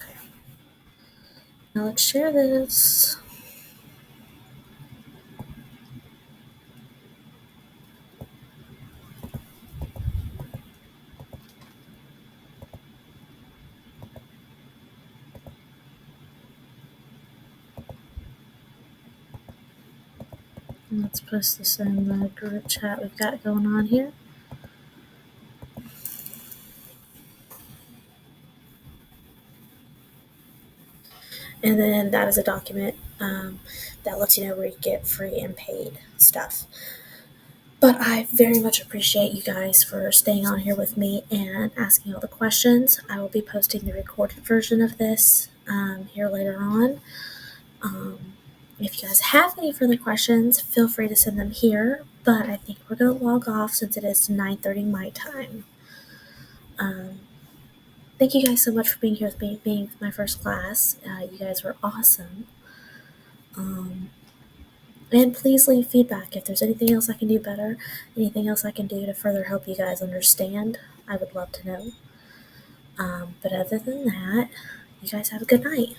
[SPEAKER 1] Okay. Now let's share this. Let's post this in the group chat we've got going on here. And then that is a document that lets you know where you get free and paid stuff. But I very much appreciate you guys for staying on here with me and asking all the questions. I will be posting the recorded version of this here later on. If you guys have any further questions, feel free to send them here, but I think we're going to log off since it is 9:30 my time. Thank you guys so much for being here with me, being my first class. You guys were awesome. And please leave feedback if there's anything else I can do better, anything else I can do to further help you guys understand. I would love to know. But other than that, you guys have a good night.